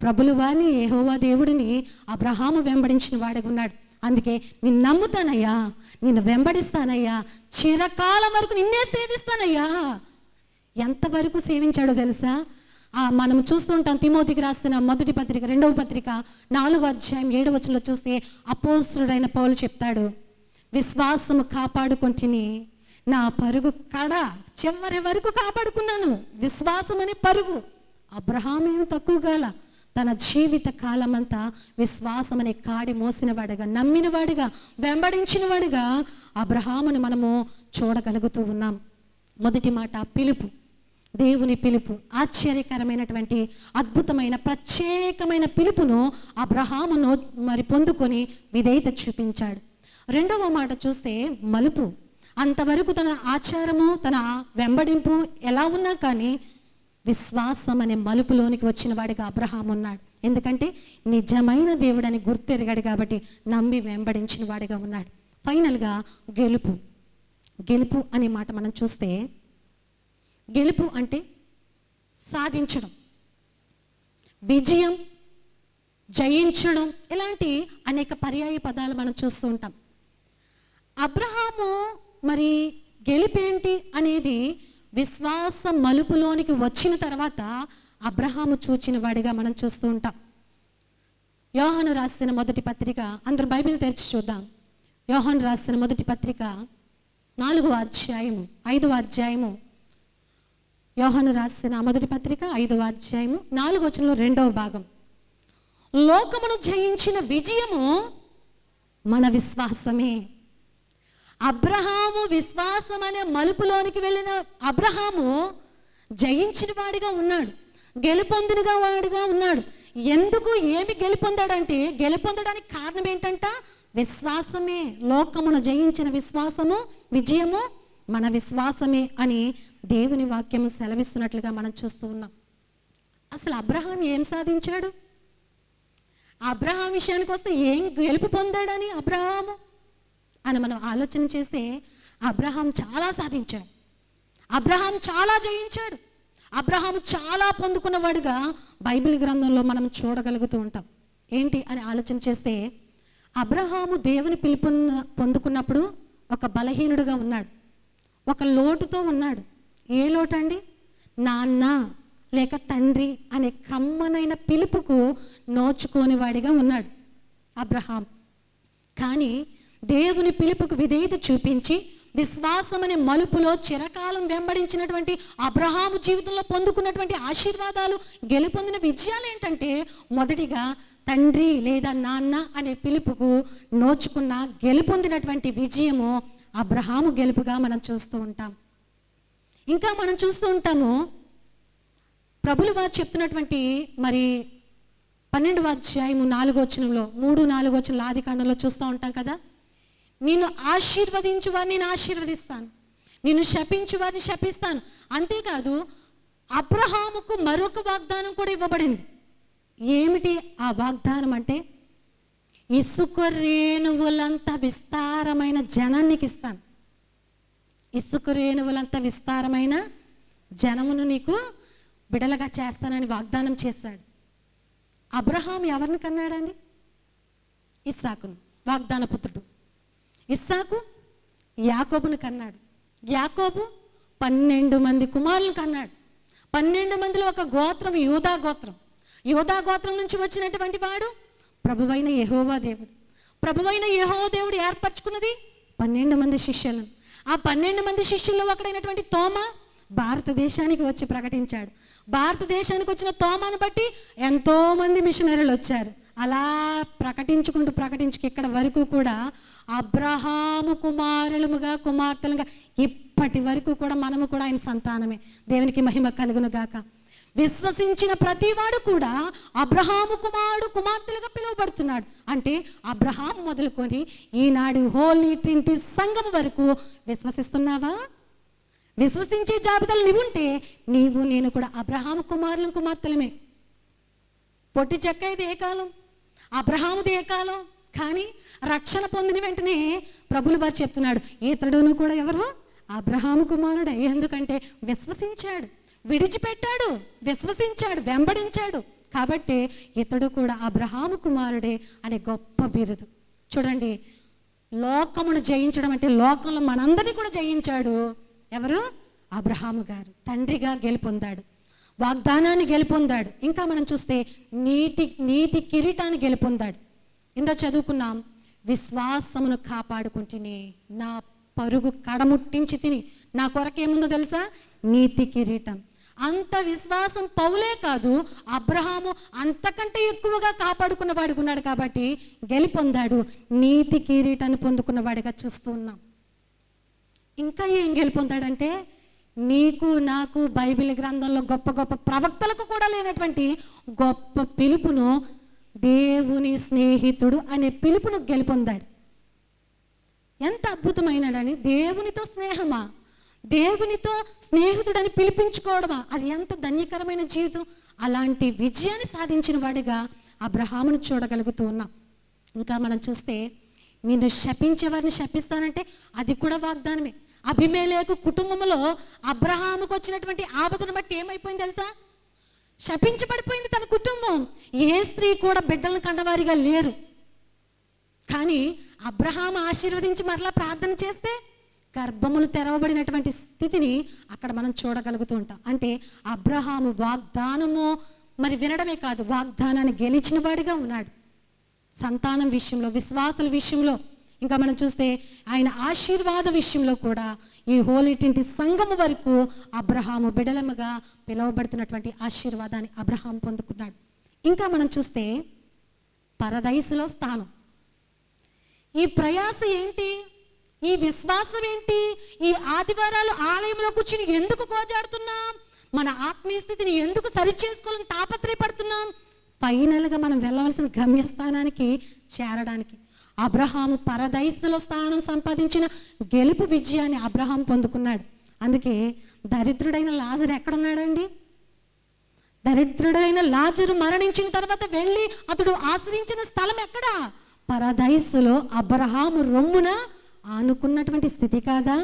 ప్రభుల వారిని, యెహోవా దేవుడిని అబ్రహాము వెంబడించిన వాడిగా ఉన్నాడు. అందుకే నిన్ను నమ్ముతానయ్యా, నిన్ను వెంబడిస్తానయ్యా, చిరకాలం వరకు నిన్నే సేవిస్తానయ్యా. ఎంతవరకు సేవించాడో తెలుసా? మనం చూస్తుంటాం తిమోతికి రాసిన మొదటి పత్రిక 2వ పత్రిక 4వ అధ్యాయం 7వ వచనంలో చూస్తే అపోస్తలుడైన పౌలు చెప్తాడు, విశ్వాసము కాపాడుకొంటిని, నా పరుగు చివరి వరకు కాపాడుకున్నాను. విశ్వాసం అనే పరుగు. అబ్రహాం ఏమి తక్కువ కాల, తన జీవిత కాలమంతా విశ్వాసం అనే కాడి మోసినవాడుగా, నమ్మినవాడుగా, వెంబడించినవాడుగా అబ్రహామును మనము చూడగలుగుతూ ఉన్నాం. మొదటి మాట పిలుపు, దేవుని పిలుపు. ఆశ్చర్యకరమైనటువంటి అద్భుతమైన ప్రత్యేకమైన పిలుపును అబ్రహామును మరి పొందుకొని విధేయత చూపించాడు. రెండవ మాట చూస్తే మలుపు. అంతవరకు తన ఆచారము, తన వెంబడింపు ఎలా ఉన్నా కానీ విశ్వాసం అనే మలుపులోనికి వచ్చిన వాడిగా అబ్రహాము ఉన్నాడు. ఎందుకంటే నిజమైన దేవుడని గుర్తెరిగాడు కాబట్టి నమ్మి వెంబడించిన వాడిగా ఉన్నాడు. ఫైనల్గా గెలుపు. గెలుపు అనే మాట మనం చూస్తే, గెలుపు అంటే సాధించడం, విజయం, జయించడం, ఇలాంటి అనేక పర్యాయ పదాలు మనం చూస్తూ ఉంటాం. అబ్రహాము మరి గెలుపేంటి అనేది విశ్వాస మలుపులోనికి వచ్చిన తర్వాత అబ్రహాము చూచిన వాడిగా మనం చూస్తూ ఉంటాం. యోహాను రాసిన మొదటి పత్రిక, అందరూ బైబిల్ తెరిచి చూద్దాం. యోహాను రాసిన మొదటి పత్రిక 4వ అధ్యాయము 5వ అధ్యాయము. యోహాను రాసిన మొదటి పత్రిక 5వ అధ్యాయము 4వ వచనంలో 2వ భాగం. లోకమును జయించిన విజయము మన విశ్వాసమే. అబ్రహాము విశ్వాసం అనే మలుపులోనికి వెళ్ళిన అబ్రహాము జయించిన వాడిగా ఉన్నాడు, గెలుపొందిన వాడిగా ఉన్నాడు. ఎందుకు, ఏమి గెలుపొందాడంటే, గెలుపొందడానికి కారణం ఏంటంట? విశ్వాసమే. లోకమును జయించిన విశ్వాసము, విజయము మన విశ్వాసమే అని దేవుని వాక్యము సెలవిస్తున్నట్లుగా మనం చూస్తూ ఉన్నాం. అసలు అబ్రహాం ఏం సాధించాడు? అబ్రహాం విషయానికి వస్తే ఏం గెలుపు పొందాడని అబ్రహాము అని మనం ఆలోచన చేస్తే, అబ్రహాం చాలా సాధించాడు, అబ్రహాం చాలా జయించాడు, అబ్రహాం చాలా పొందుకున్నవాడుగా బైబిల్ గ్రంథంలో మనం చూడగలుగుతూ ఉంటాం. ఏంటి అని ఆలోచన చేస్తే, అబ్రహాము దేవుని పిలుపు పొందుకున్నప్పుడు ఒక బలహీనుడుగా ఉన్నాడు, ఒక లోటుతో ఉన్నాడు. ఏ లోటు అండి? నాన్న లేక తండ్రి అనే కమ్మనైన పిలుపుకు నోచుకోని వాడిగా ఉన్నాడు అబ్రహాం. కానీ దేవుని పిలుపుకు విధేయత చూపించి విశ్వాసం అనే మలుపులో చిరకాలం వెంబడించినటువంటి అబ్రహాము జీవితంలో పొందుకున్నటువంటి ఆశీర్వాదాలు, గెలుపొందిన విజయాలు ఏంటంటే, మొదటిగా తండ్రి లేదా నాన్న అనే పిలుపుకు నోచుకున్న గెలుపొందినటువంటి విజయము అబ్రహాము గెలుపుగా మనం చూస్తూ ఉంటాం. ఇంకా మనం చూస్తూ ఉంటాము, ప్రభులు వారు చెప్తున్నటువంటి మరి 12వ అధ్యాయము 4వ వచనంలో, 3-4 వచనంలో ఆదికాండంలో చూస్తూ ఉంటాం కదా, నిన్ను ఆశీర్వదించు వారిని నేను ఆశీర్వదిస్తాను, నిన్ను శపించు వారిని శపిస్తాను. అంతేకాదు అబ్రహాముకు మరొక వాగ్దానం కూడా ఇవ్వబడింది. ఏమిటి ఆ వాగ్దానం అంటే, ఇసుక రేణువులంత విస్తారమైన జనానికి ఇస్తాను, ఇసుక రేణువులంత విస్తారమైన జనమును నీకు బిడలగా చేస్తానని వాగ్దానం చేశాడు. అబ్రహాం ఎవరిని కన్నాడండి? ఇస్సాకును, వాగ్దాన పుత్రుడు. ఇస్సాకు యాకోబును కన్నాడు. యాకోబు 12 మంది కుమారులను కన్నాడు. 12 మందిలో ఒక గోత్రం యూదా గోత్రం. యూదా గోత్రం నుంచి వచ్చినటువంటి వాడు ప్రభువైన యెహోవా దేవుడు. ప్రభువైన యెహోవా దేవుడు ఏర్పరచుకున్నది 12 మంది శిష్యులను. ఆ 12 మంది శిష్యుల్లో ఒకడైనటువంటి తోమా భారతదేశానికి వచ్చి ప్రకటించాడు. భారతదేశానికి వచ్చిన తోమాను బట్టి ఎంతోమంది మిషనరీలు వచ్చారు. అలా ప్రకటించుకుంటూ ఇక్కడ వరకు కూడా అబ్రహాము కుమారులుగా, కుమార్తెలుగా ఇప్పటి వరకు కూడా మనము కూడా ఆయన సంతానమే. దేవునికి మహిమ కలుగును గాక. విశ్వసించిన ప్రతివాడు కూడా అబ్రహాము కుమారుడు, కుమార్తెలుగా పిలువబడుతున్నాడు. అంటే అబ్రహాము మొదలుకొని ఈనాడు హోలీ ట్రినిటీ సంఘం వరకు విశ్వసిస్తున్నావా? విశ్వసించే జాబితాలు నువ్వుంటే నీవు నేను కూడా అబ్రహాము కుమారులు, కుమార్తెలమే. పొట్టి చెక్కైది ఏ కాలం, అబ్రహాముది ఏ కాలం. కానీ రక్షణ పొందిన వెంటనే ప్రభులు వారు చెప్తున్నాడు, ఇతడును కూడా ఎవరు? అబ్రహాము కుమారుడే. ఎందుకంటే విశ్వసించాడు, విడిచిపెట్టాడు, విశ్వసించాడు, వెంబడించాడు. కాబట్టి ఇతడు కూడా అబ్రహాము కుమారుడే అనే గొప్ప బిరుదు. చూడండి, లోకమును జయించడం అంటే లోకంలో మనందరినీ కూడా జయించాడు. ఎవరు? అబ్రహాము గారు. తండ్రిగా గెలుపొందాడు, వాగ్దానాన్ని గెలుపొందాడు. ఇంకా మనం చూస్తే నీతి కిరీటాన్ని గెలుపొందాడు. ఇందా చదువుకున్నాం, విశ్వాసమును కాపాడుకుంటుని నా పరుగు కడముట్టించి తిని, నా కొరకేముందో తెలుసా? నీతి కిరీటం. అంత విశ్వాసం పౌలే కాదు, అబ్రహాము అంతకంటే ఎక్కువగా కాపాడుకున్న వాడిగా ఉన్నాడు కాబట్టి గెలుపొందాడు. నీతి కిరీటాన్ని పొందుకున్నవాడిగా చూస్తూ ఉన్నాం. ఇంకా ఏం గెలుపొందాడంటే, నీకు నాకు బైబిల్ గ్రంథంలో గొప్ప గొప్ప ప్రవక్తలకు కూడా లేనటువంటి గొప్ప పిలుపును, దేవుని స్నేహితుడు అనే పిలుపును గెలుపొందాడు. ఎంత అద్భుతమైనడని! దేవునితో స్నేహమా, దేవునితో స్నేహితుడని పిలిపించుకోవడమా, అది ఎంత ధన్యకరమైన జీవితం! అలాంటి విజయాన్ని సాధించిన వాడిగా అబ్రహామును చూడగలుగుతూ ఉన్నాం. ఇంకా మనం చూస్తే, నిన్ను శపించే వారిని శపిస్తానంటే అది కూడా వాగ్దానమే. అబీమెలెకు కుటుంబంలో అబ్రహాముకు వచ్చినటువంటి ఆపదను బట్టి ఏమైపోయింది తెలుసా? శపించబడిపోయింది తన కుటుంబం. ఏ స్త్రీ కూడా బిడ్డలను కన్నవారిగా లేరు. కానీ అబ్రహాము ఆశీర్వదించి మరలా ప్రార్థన చేస్తే గర్భములు తెరవబడినటువంటి స్థితిని అక్కడ మనం చూడగలుగుతూ ఉంటాం. అంటే అబ్రహాము వాగ్దానము మరి వినడమే కాదు, వాగ్దానాన్ని గెలిచిన వాడిగా ఉన్నాడు. సంతానం విషయంలో, విశ్వాసాల విషయంలో, ఇంకా మనం చూస్తే ఆయన ఆశీర్వాద విషయంలో కూడా ఈ హోలీటింటి సంఘము వరకు అబ్రహాము బిడలముగా పిలువబడుతున్నటువంటి ఆశీర్వాదాన్ని అబ్రహాం పొందుకున్నాడు. ఇంకా మనం చూస్తే పరదైసులో స్థానం. ఈ ప్రయాస ఏంటి? ఈ విశ్వాసం ఏంటి? ఈ ఆదివారాలు ఆలయంలో కూర్చుని ఎందుకు గోజాడుతున్నాం? మన ఆత్మీయ స్థితిని ఎందుకు సరిచేసుకోవాలని తాపత్రయపడుతున్నాం? ఫైనల్గా మనం వెళ్ళవలసిన గమ్యస్థానానికి చేరడానికి. అబ్రహాము పరదైసులో స్థానం సంపాదించిన గెలుపు విజయాన్ని అబ్రహాం పొందుకున్నాడు. అందుకే దరిద్రుడైన లాజరు ఎక్కడున్నాడండి? దరిద్రుడైన లాజరు మరణించిన తర్వాత వెళ్ళి అతడు ఆశ్రయించిన స్థలం ఎక్కడా? పరదైసులో అబ్రహాము రొమ్మున ఆనుకున్నటువంటి స్థితి కాదా?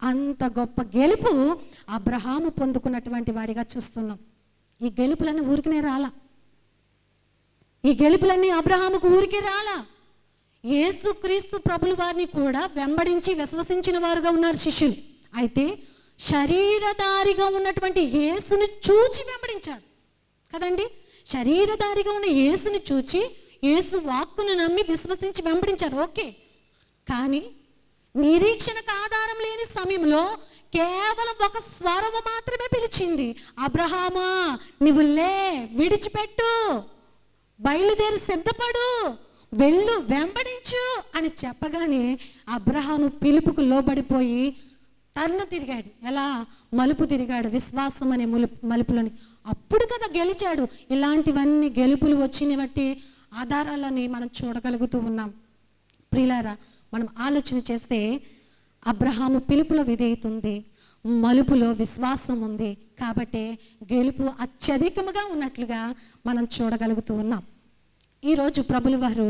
అంత గొప్ప గెలుపు అబ్రహాము పొందుకున్నటువంటి వాడిగా చూస్తున్నాం. ఈ గెలుపులన్నీ ఊరికినే రాలా. ఈ గెలుపులన్నీ అబ్రహాముకు ఊరికే రాలా. యేసుక్రీస్తు ప్రభుల వారిని కూడా వెంబడించి విశ్వసించిన వారుగా ఉన్నారు శిష్యులు. అయితే శరీరధారిగా ఉన్నటువంటి యేసుని చూచి వెంబడించారు కదండి. శరీరధారిగా ఉన్న యేసుని చూచి, యేసు వాక్కును నమ్మి విశ్వసించి వెంబడించారు, ఓకే. కానీ నిరీక్షణకు ఆధారం లేని సమయంలో కేవలం ఒక స్వరము మాత్రమే పిలిచింది, అబ్రహామా నువ్వు లే, విడిచిపెట్టు, బయలుదేరి సిద్ధపడు, వెళ్ళు, వెంబడించు అని చెప్పగానే అబ్రహాము పిలుపుకు లోబడిపోయి టర్న్ తిరిగాడు. ఎలా? మలుపు తిరిగాడు, విశ్వాసం అనే మలుపులని. అప్పుడు కదా గెలిచాడు. ఇలాంటివన్నీ గెలుపులు వచ్చిన బట్టి ఆధారాలని మనం చూడగలుగుతూ ఉన్నాం. ప్రియులారా, మనం ఆలోచన చేస్తే అబ్రహాము పిలుపులో విధేయత ఉంది, మలుపులో విశ్వాసం ఉంది కాబట్టి గెలుపు అత్యధికముగా ఉన్నట్లుగా మనం చూడగలుగుతూ ఉన్నాం. ఈరోజు ప్రభుల వారు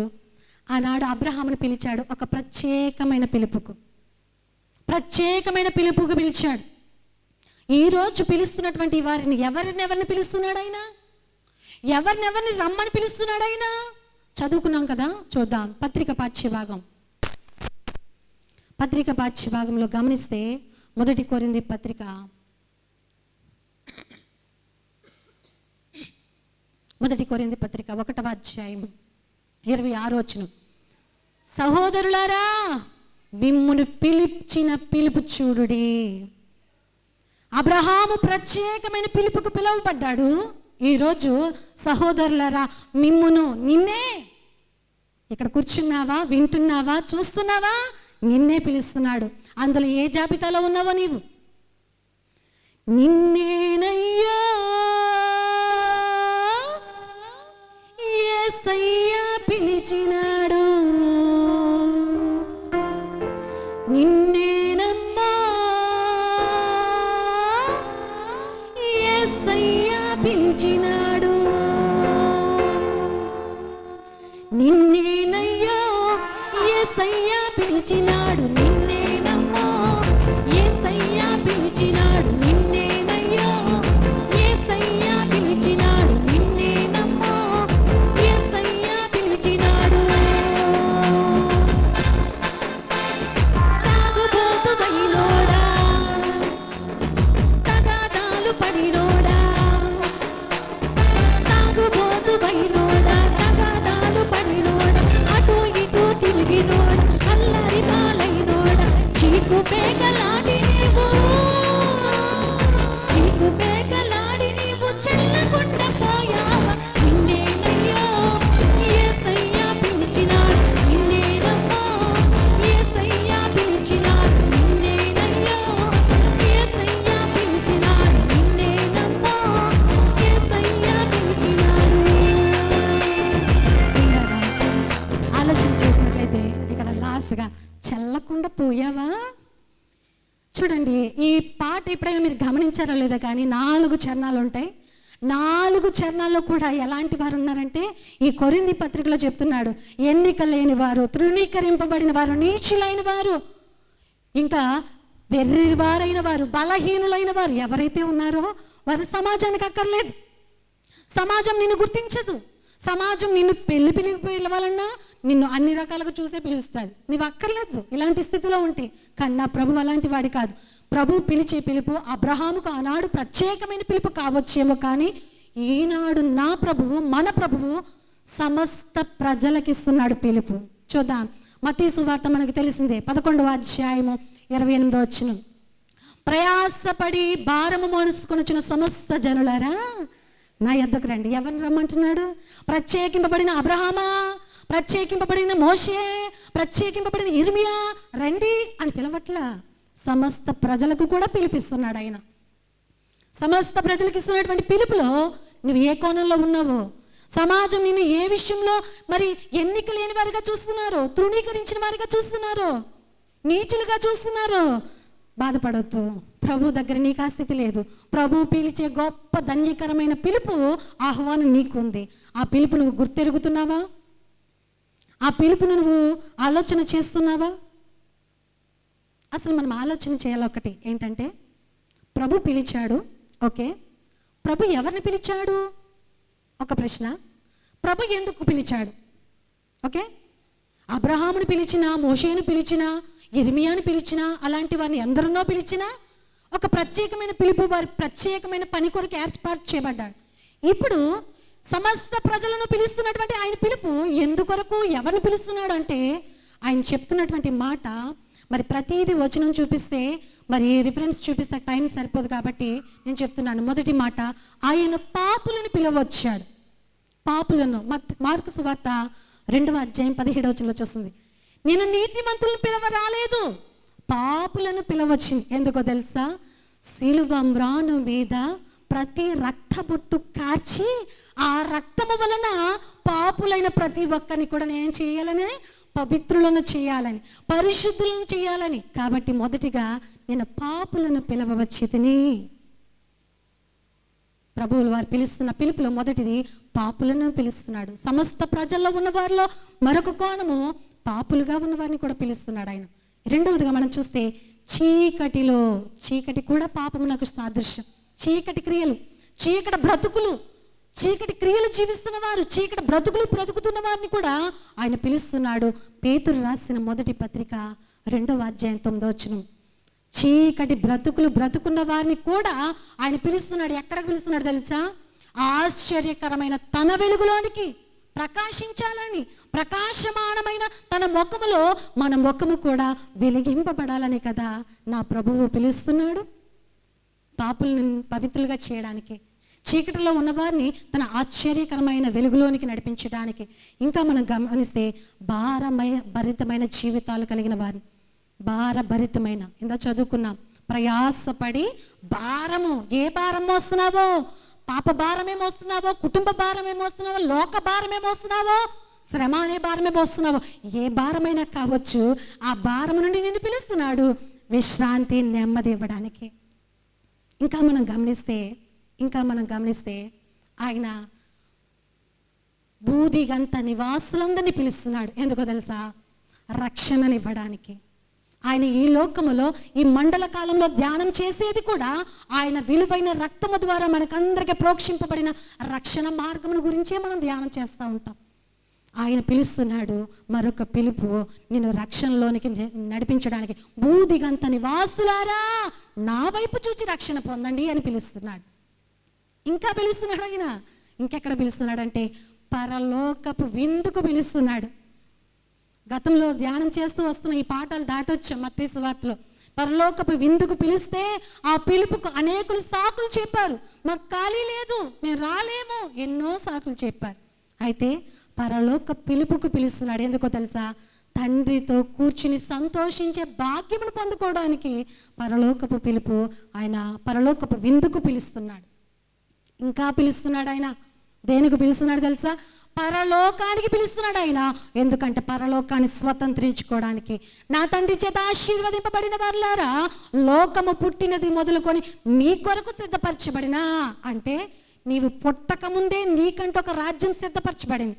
ఆనాడు అబ్రహామును పిలిచాడు ఒక ప్రత్యేకమైన పిలుపుకు, ప్రత్యేకమైన పిలుపుకు పిలిచాడు. ఈరోజు పిలుస్తున్నటువంటి వారిని ఎవరిని పిలుస్తున్నాడు ఆయన? ఎవరిని రమ్మని పిలుస్తున్నాడు ఆయన? చదువుకున్నాం కదా, చూద్దాం. పత్రిక పాఠ్యభాగం, పత్రిక పాఠ్యభాగంలో గమనిస్తే 1 కొరింథీ పత్రిక 1 కొరింథీ పత్రిక 1వ అధ్యాయం 26వ వచనం. సహోదరులారా, మిమ్మును పిలిచిన పిలుపు చూడుడి. అబ్రహాము ప్రత్యేకమైన పిలుపుకు పిలువబడ్డాడు. ఈరోజు సహోదరులారా, మిమ్మును, నిన్నే, ఇక్కడ కూర్చున్నావా, వింటున్నావా, చూస్తున్నావా, నిన్నే పిలుస్తున్నాడు. అందులో ఏ జాబితాలో ఉన్నావో నీవు? నిన్నేనయ్యా యేసయ్యా పిలిచినాడు, నిన్నేనమ్మా యేసయ్యా పిలిచినాడు, నిన్నేనయ్యా యేసయ్యా పిలిచినాడు, నిన్నేనమ్మా యేసయ్యా పిలిచినాడు, నిన్నేనయ్యా యేసయ్యా పిలిచినాడు, నిన్నేనమ్మా యేసయ్యా పిలిచినాడు. సాగుబోతు బయలోడా, తగాదాలు పడినోడా, సాగుబోతు బయలోడా, తగాదాలు పడినోడా, అటు ఇటు తిరిగినోడా, అల్లరి పాలైనోడా, చీకు పేగలాడి నీవు ఫాస్ట్గా, చల్లకుండా పోయావా? చూడండి, ఈ పాట ఎప్పుడైనా మీరు గమనించారో లేదో కానీ 4 చరణాలు ఉంటాయి. 4 చరణాల్లో కూడా ఎలాంటి వారు ఉన్నారంటే, ఈ కొరింథీ పత్రికలో చెప్తున్నాడు, ఎన్నిక లేని వారు, తృణీకరింపబడిన వారు, నీచులైన వారు, ఇంకా వెర్రివారైన వారు, బలహీనులైన వారు ఎవరైతే ఉన్నారో వారు సమాజానికి అక్కర్లేదు. సమాజం నిన్ను గుర్తించదు. సమాజం నిన్ను పిలవాలన్నా నిన్ను అన్ని రకాలుగా చూసే పిలుస్తుంది. నీవు అక్కర్లేదు ఇలాంటి స్థితిలో ఉంటే. కానీ నా ప్రభు అలాంటి వాడి కాదు. ప్రభు పిలిచే పిలుపు అబ్రహాముకు ఆనాడు ప్రత్యేకమైన పిలుపు కావచ్చేమో, కానీ ఈనాడు నా ప్రభువు, మన ప్రభువు సమస్త ప్రజలకు ఇస్తున్నాడు పిలుపు. చూద్దాం, మత్తయి సువార్త మనకు తెలిసిందే, 11వ అధ్యాయము 28వ వచనం. ప్రయాసపడి భారము మోసుకొని వచ్చిన సమస్త జనులారా నా యొద్దకు రండి. ఎవరిని రమ్మంటున్నాడు? ప్రత్యేకింపబడిన అబ్రహామా, ప్రత్యేకింపబడిన మోషే, ప్రత్యేకింపబడిన ఇర్మియా రండి అని పిలవట్లా. సమస్త ప్రజలకు కూడా పిలిపిస్తున్నాడు ఆయన. సమస్త ప్రజలకు ఇస్తున్నటువంటి పిలుపులో నువ్వు ఏ కోణంలో ఉన్నావో, సమాజం నిన్ను ఏ విషయంలో మరి ఎన్నిక లేని వారిగా చూస్తున్నారో, తృణీకరించిన వారిగా చూస్తున్నారో, నీచులుగా చూస్తున్నారో, బాధపడద్దు. ప్రభు దగ్గర నీకు ఆ స్థితి లేదు. ప్రభు పిలిచే గొప్ప ధన్యకరమైన పిలుపు, ఆహ్వానం నీకు ఉంది. ఆ పిలుపు నువ్వు గుర్తెరుగుతున్నావా? ఆ పిలుపును నువ్వు ఆలోచన చేస్తున్నావా? అసలు మనం ఆలోచన చేయాలి. ఒకటి ఏంటంటే, ప్రభు పిలిచాడు, ఓకే, ప్రభు ఎవరిని పిలిచాడు? ఒక ప్రశ్న. ప్రభు ఎందుకు పిలిచాడు? ఓకే, అబ్రహాముని పిలిచినా, మోషేను పిలిచినా, ఇర్మియాను పిలిచినా, అలాంటి వారిని ఎందరినో పిలిచినా ఒక ప్రత్యేకమైన పిలుపు, వారి ప్రత్యేకమైన పని కొరకు ఏర్పాటు చేయబడ్డాడు. ఇప్పుడు సమస్త ప్రజలను పిలుస్తున్నటువంటి ఆయన పిలుపు ఎందుకొరకు, ఎవరిని పిలుస్తున్నాడు అంటే, ఆయన చెప్తున్నటువంటి మాట మరి ప్రతిదీ వచనం చూపిస్తే, మరి రిఫరెన్స్ చూపిస్తే టైం సరిపోదు కాబట్టి నేను చెప్తున్నాను. మొదటి మాట, ఆయన పాపులను పిలవచ్చాడు. పాపులను మార్కు సువార్త 2వ అధ్యాయం 17వ వచనంలో చూస్తుంది. నేను నీతిమంతులను పిలవ రాలేదు, పాపులను పిలవచ్చింది. ఎందుకో తెలుసా? సిలువ మ్రాను మీద ప్రతి రక్తబొట్టు కాచి ఆ రక్తము వలన పాపులైన ప్రతి ఒక్కరిని కూడా నేను చేయాలని, పవిత్రులను చేయాలని, పరిశుద్ధులను చేయాలని. కాబట్టి మొదటిగా నేను పాపులను పిలవవచ్చితిని. ప్రభువులు వారు పిలుస్తున్న పిలుపులో మొదటిది పాపులను పిలుస్తున్నాడు. సమస్త ప్రజల్లో ఉన్న వారిలో మరొక కోణము పాపులుగా ఉన్న వారిని కూడా పిలుస్తున్నాడు ఆయన. రెండవదిగా మనం చూస్తే, చీకటిలో, చీకటి కూడా పాపమునకు సాదృశ్యం. చీకటి క్రియలు, చీకటి బ్రతుకులు, చీకటి క్రియలు జీవిస్తున్న వారు, చీకటి బ్రతుకుతున్న వారిని కూడా ఆయన పిలుస్తున్నాడు. పేతురు రాసిన మొదటి పత్రిక 2వ అధ్యాయం 9వ వచనం. చీకటి బ్రతుకున్న వారిని కూడా ఆయన పిలుస్తున్నాడు. ఎక్కడికి పిలుస్తున్నాడు తెలుసా? ఆశ్చర్యకరమైన తన వెలుగులోనికి ప్రకాశించాలని, ప్రకాశమానమైన తన ముఖములో మన ముఖము కూడా వెలిగింపబడాలని కదా నా ప్రభువు పిలుస్తున్నాడు. పాపులను పవిత్రులుగా చేయడానికి, చీకటిలో ఉన్నవారిని తన ఆశ్చర్యకరమైన వెలుగులోనికి నడిపించడానికి. ఇంకా మనం గమనిస్తే, భారభరితమైన జీవితాలు కలిగిన వారిని, భారభరితమైన, ఇందా చదువుకున్నాం, ప్రయాసపడి భారము, ఏ భారం మోస్తున్నావో, పాప భారమే మోస్తున్నావో, కుటుంబ భారమే మోస్తున్నావో, లోక భారమే మోస్తున్నావో, శ్రమ అనే భారమే మోస్తున్నావో, ఏ భారమైనా కావచ్చు, ఆ భారం నుండి నిన్ను పిలుస్తున్నాడు విశ్రాంతి, నెమ్మది ఇవ్వడానికి. ఇంకా మనం గమనిస్తే ఆయన బూదిగంత నివాసులందరినీ పిలుస్తున్నాడు. ఎందుకో తెలుసా? రక్షణనివ్వడానికి. ఆయన ఈ లోకములో ఈ మండల కాలంలో ధ్యానం చేసేది కూడా ఆయన విలువైన రక్తము ద్వారా మనకందరికీ ప్రోక్షింపబడిన రక్షణ మార్గమును గురించే మనం ధ్యానం చేస్తూ ఉంటాం. ఆయన పిలుస్తున్నాడు మరొక పిలుపు, నిన్ను రక్షణలోనికి నడిపించడానికి. బూదిగంత నివాసులారా నా వైపు చూచి రక్షణ పొందండి అని పిలుస్తున్నాడు. ఇంకా పిలుస్తున్నాడు ఆయన. ఇంకెక్కడ పిలుస్తున్నాడంటే, పరలోకపు విందుకు పిలుస్తున్నాడు. గతంలో ధ్యానం చేస్తూ వస్తున్న ఈ పాఠాలు దాటొచ్చాం మత్తయి సువార్తలో. పరలోకపు విందుకు పిలిస్తే ఆ పిలుపుకు అనేకులు సాకులు చెప్పారు. మాకు ఖాళీ లేదు, మేము రాలేము, ఎన్నో సాకులు చెప్పారు. అయితే పరలోక పిలుపుకు పిలుస్తున్నాడు. ఎందుకో తెలుసా? తండ్రితో కూర్చుని సంతోషించే భాగ్యమును పొందుకోవడానికి పరలోకపు పిలుపు, ఆయన పరలోకపు విందుకు పిలుస్తున్నాడు. ఇంకా పిలుస్తున్నాడు ఆయన దేనికి పిలుస్తున్నాడు తెలుసా? పరలోకానికి పిలుస్తున్నాడు ఆయన. ఎందుకంటే పరలోకాన్ని స్వతంత్రించుకోవడానికి. నా తండ్రి చేత ఆశీర్వదింపబడిన వారులారా, లోకము పుట్టినది మొదలుకొని మీ కొరకు సిద్ధపరచబడినా, అంటే నీవు పుట్టక ముందే నీకంటూ ఒక రాజ్యం సిద్ధపరచబడింది.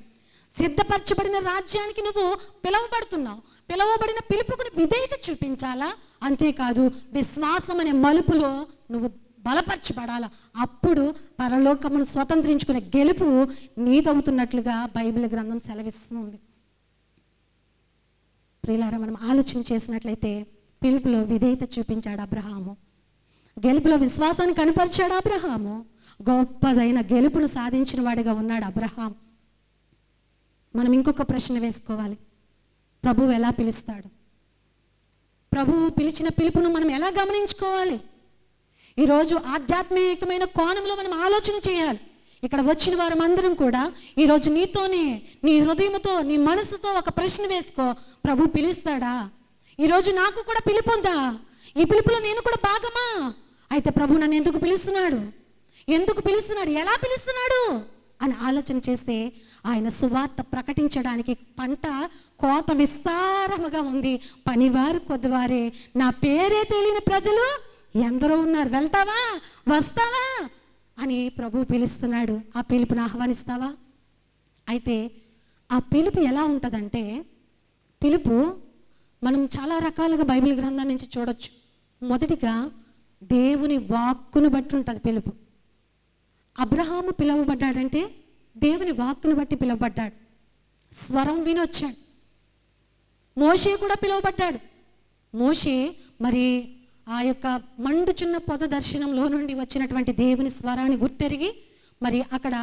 సిద్ధపరచబడిన రాజ్యానికి నువ్వు పిలువబడుతున్నావు. పిలువబడిన పిలుపుకు విధేయత చూపించాలా? అంతేకాదు విశ్వాసం అనే మలుపులో నువ్వు బలపరచబడాలా. అప్పుడు పరలోకమును స్వతంత్రించుకునే గెలుపు నీదవుతున్నట్లుగా బైబిల్ గ్రంథం సెలవిస్తుంది. ప్రియులారా, మనం ఆలోచన చేసినట్లయితే పిలుపులో విధేయత చూపించాడు అబ్రహాము, గెలుపులో విశ్వాసాన్ని కనపరిచాడు అబ్రహాము, గొప్పదైన గెలుపును సాధించిన వాడిగా ఉన్నాడు అబ్రహాం. మనం ఇంకొక ప్రశ్న వేసుకోవాలి, ప్రభువు ఎలా పిలుస్తాడు? ప్రభువు పిలిచిన పిలుపును మనం ఎలా గమనించుకోవాలి? ఈరోజు ఆధ్యాత్మికమైన కోణంలో మనం ఆలోచన చేయాలి. ఇక్కడ వచ్చిన వారం అందరం కూడా ఈరోజు నీతోనే, నీ హృదయంతో, నీ మనసుతో ఒక ప్రశ్న వేసుకో, ప్రభు పిలుస్తాడా? ఈరోజు నాకు కూడా పిలుపు ఉందా? ఈ పిలుపులో నేను కూడా భాగమా? అయితే ప్రభు నన్ను ఎందుకు పిలుస్తున్నాడు? ఎందుకు పిలుస్తున్నాడు? ఎలా పిలుస్తున్నాడు అని ఆలోచన చేస్తే ఆయన సువార్త ప్రకటించడానికి పంట కోత విస్తారముగా ఉంది, పనివారు కొద్దివారే, నా పేరే తెలియని ప్రజలు ఎందరో ఉన్నారు, వెళ్తావా, వస్తావా అని ప్రభు పిలుస్తున్నాడు. ఆ పిలుపుని ఆహ్వానిస్తావా? అయితే ఆ పిలుపు ఎలా ఉంటుందంటే, పిలుపు మనం చాలా రకాలుగా బైబిల్ గ్రంథం నుంచి చూడొచ్చు. మొదటిగా దేవుని వాక్కును బట్టి ఉంటుంది పిలుపు. అబ్రహాము పిలువబడ్డాడంటే దేవుని వాక్కును బట్టి పిలువబడ్డాడు, స్వరం వినొచ్చాడు. మోషే కూడా పిలువబడ్డాడు. మోషే మరి ఆ యొక్క మండుచున్న పొద దర్శనంలో నుండి వచ్చినటువంటి దేవుని స్వరాన్ని గుర్తెరిగి మరి అక్కడ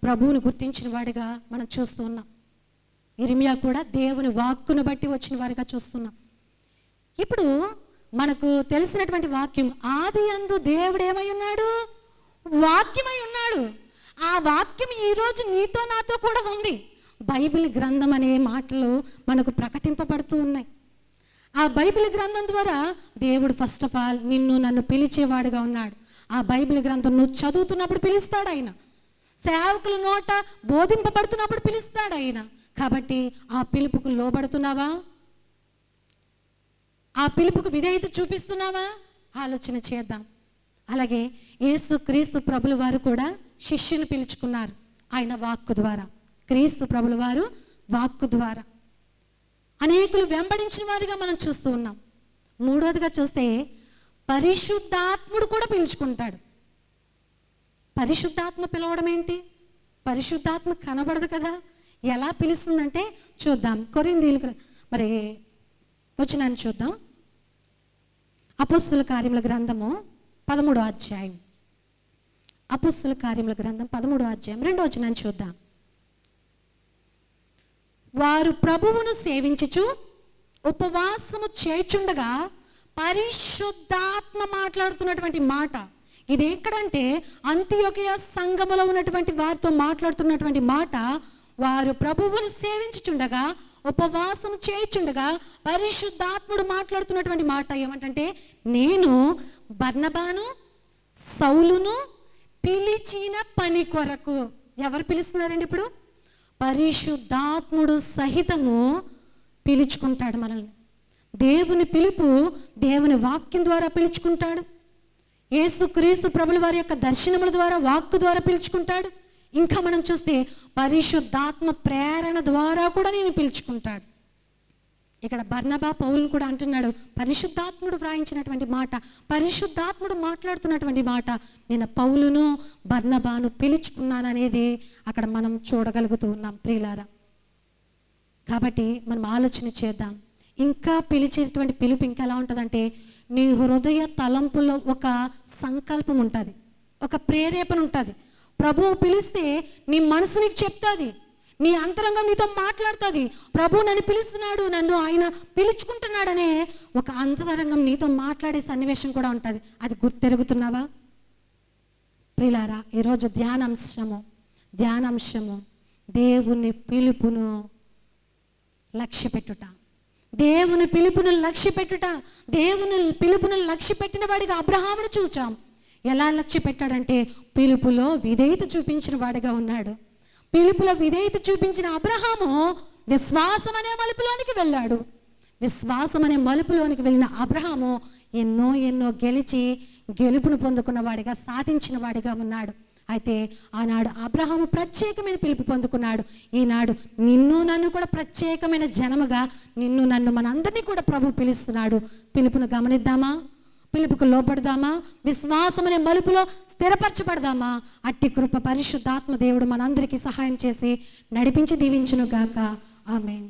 ప్రభువుని గుర్తించిన వాడిగా మనం చూస్తూ ఉన్నాం. ఇర్మియా కూడా దేవుని వాక్కును బట్టి వచ్చిన వారిగా చూస్తున్నాం. ఇప్పుడు మనకు తెలిసినటువంటి వాక్యం, ఆది యందు దేవుడు ఏమై ఉన్నాడు? వాక్యమై ఉన్నాడు. ఆ వాక్యం ఈరోజు నీతో నాతో కూడా ఉంది. బైబిల్ గ్రంథం అనే మాటలు మనకు ప్రకటింపబడుతూ ఉన్నాయి. ఆ బైబిల్ గ్రంథం ద్వారా దేవుడు ఫస్ట్ ఆఫ్ ఆల్ నిన్ను నన్ను పిలిచేవాడుగా ఉన్నాడు. ఆ బైబిల్ గ్రంథం నువ్వు చదువుతున్నప్పుడు పిలుస్తాడు ఆయన, సేవకుల నోట బోధింపబడుతున్నప్పుడు పిలుస్తాడు ఆయన. కాబట్టి ఆ పిలుపుకు లోబడుతున్నావా? ఆ పిలుపుకు విధేయత చూపిస్తున్నావా? ఆలోచన చేద్దాం. అలాగే యేసు క్రీస్తు ప్రభుల వారు కూడా శిష్యుని పిలుచుకున్నారు ఆయన వాక్కు ద్వారా. క్రీస్తు ప్రభుల వారు వాక్కు ద్వారా అనేకులు వెంబడించిన వారిగా మనం చూస్తూ ఉన్నాం. మూడోదిగా చూస్తే పరిశుద్ధాత్ముడు కూడా పిలుచుకుంటాడు. పరిశుద్ధాత్మ పిలవడం ఏంటి? పరిశుద్ధాత్మ కనబడదు కదా, ఎలా పిలుస్తుందంటే చూద్దాం. కొరింథీయులకు మరి వచనాన్ని చూద్దాం. అపోస్తుల కార్యముల గ్రంథము 13వ అధ్యాయం. అపోస్తుల కార్యముల గ్రంథం 13వ అధ్యాయం 2వ వచనాన్ని చూద్దాం. వారు ప్రభువును సేవించుచు ఉపవాసము చేయుచుండగా, పరిశుద్ధాత్మ మాట్లాడుతున్నటువంటి మాట ఇది ఎక్కడంటే అంతియోకియ సంఘములో ఉన్నటువంటి వారితో మాట్లాడుతున్నటువంటి మాట. వారు ప్రభువును సేవించుచుండగా, ఉపవాసం చేయుచుండగా పరిశుద్ధాత్ముడు మాట్లాడుతున్నటువంటి మాట ఏమంటే, నేను బర్నబాను సౌలును పిలిచిన పని కొరకు. ఎవరు పిలుస్తున్నారండి ఇప్పుడు? పరిశుద్ధాత్ముడు సహితము పిలుచుకుంటాడు మనల్ని. దేవుని పిలుపు దేవుని వాక్యం ద్వారా పిలుచుకుంటాడు. యేసుక్రీస్తు ప్రభుల వారి యొక్క దర్శనముల ద్వారా, వాక్కు ద్వారా పిలుచుకుంటాడు. ఇంకా మనం చూస్తే పరిశుద్ధాత్మ ప్రేరణ ద్వారా కూడా నేను పిలుచుకుంటాడు. ఇక్కడ బర్నబా పౌలు కూడా అంటున్నాడు, పరిశుద్ధాత్ముడు వ్రాయించినటువంటి మాట, పరిశుద్ధాత్ముడు మాట్లాడుతున్నటువంటి మాట, నేను పౌలును బర్నబాను పిలుచుకున్నాననేది అక్కడ మనం చూడగలుగుతూ ఉన్నాం ప్రియులారా. కాబట్టి మనం ఆలోచన చేద్దాం. ఇంకా పిలిచేటువంటి పిలుపు ఇంకా ఎలా ఉంటుందంటే, నీ హృదయ తలంపులో ఒక సంకల్పం ఉంటుంది, ఒక ప్రేరేపణ ఉంటుంది. ప్రభువు పిలిస్తే నీ మనసు నీకు చెప్తుంది, నీ అంతరంగం నీతో మాట్లాడుతుంది. ప్రభు నన్ను పిలుస్తున్నాడు, నన్ను ఆయన పిలుచుకుంటున్నాడనే ఒక అంతరంగం నీతో మాట్లాడే సన్నివేశం కూడా ఉంటుంది. అది గుర్తెరుగుతున్నావా ప్రియులారా? ఈరోజు ధ్యానాంశము దేవుని పిలుపును లక్ష్యపెట్టుట. దేవుని పిలుపును లక్ష్యపెట్టుట. దేవుని పిలుపును లక్ష్యపెట్టిన వాడిగా అబ్రహామును చూచాం. ఎలా లక్ష్య పెట్టాడంటే పిలుపులో విధేయత చూపించిన వాడిగా ఉన్నాడు. పిలుపులో విధేయత చూపించిన అబ్రహాము విశ్వాసం అనే మలుపులోనికి వెళ్ళాడు. విశ్వాసం అనే మలుపులోనికి వెళ్ళిన అబ్రహాము ఎన్నో గెలిచి గెలుపును పొందుకున్న వాడిగా, సాధించిన వాడిగా ఉన్నాడు. అయితే ఆనాడు అబ్రహాము ప్రత్యేకమైన పిలుపు పొందుకున్నాడు. ఈనాడు నిన్ను నన్ను కూడా ప్రత్యేకమైన జనముగా, నిన్ను నన్ను మనందరినీ కూడా ప్రభు పిలుస్తున్నాడు. పిలుపును గమనిద్దామా? పిలుపుకు లోపడదామా? విశ్వాసం అనే మలుపులో స్థిరపరచబడదామా? అట్టి కృప పరిశుద్ధాత్మ దేవుడు మనందరికీ సహాయం చేసి నడిపించి దీవించును గాక. ఆమేన్.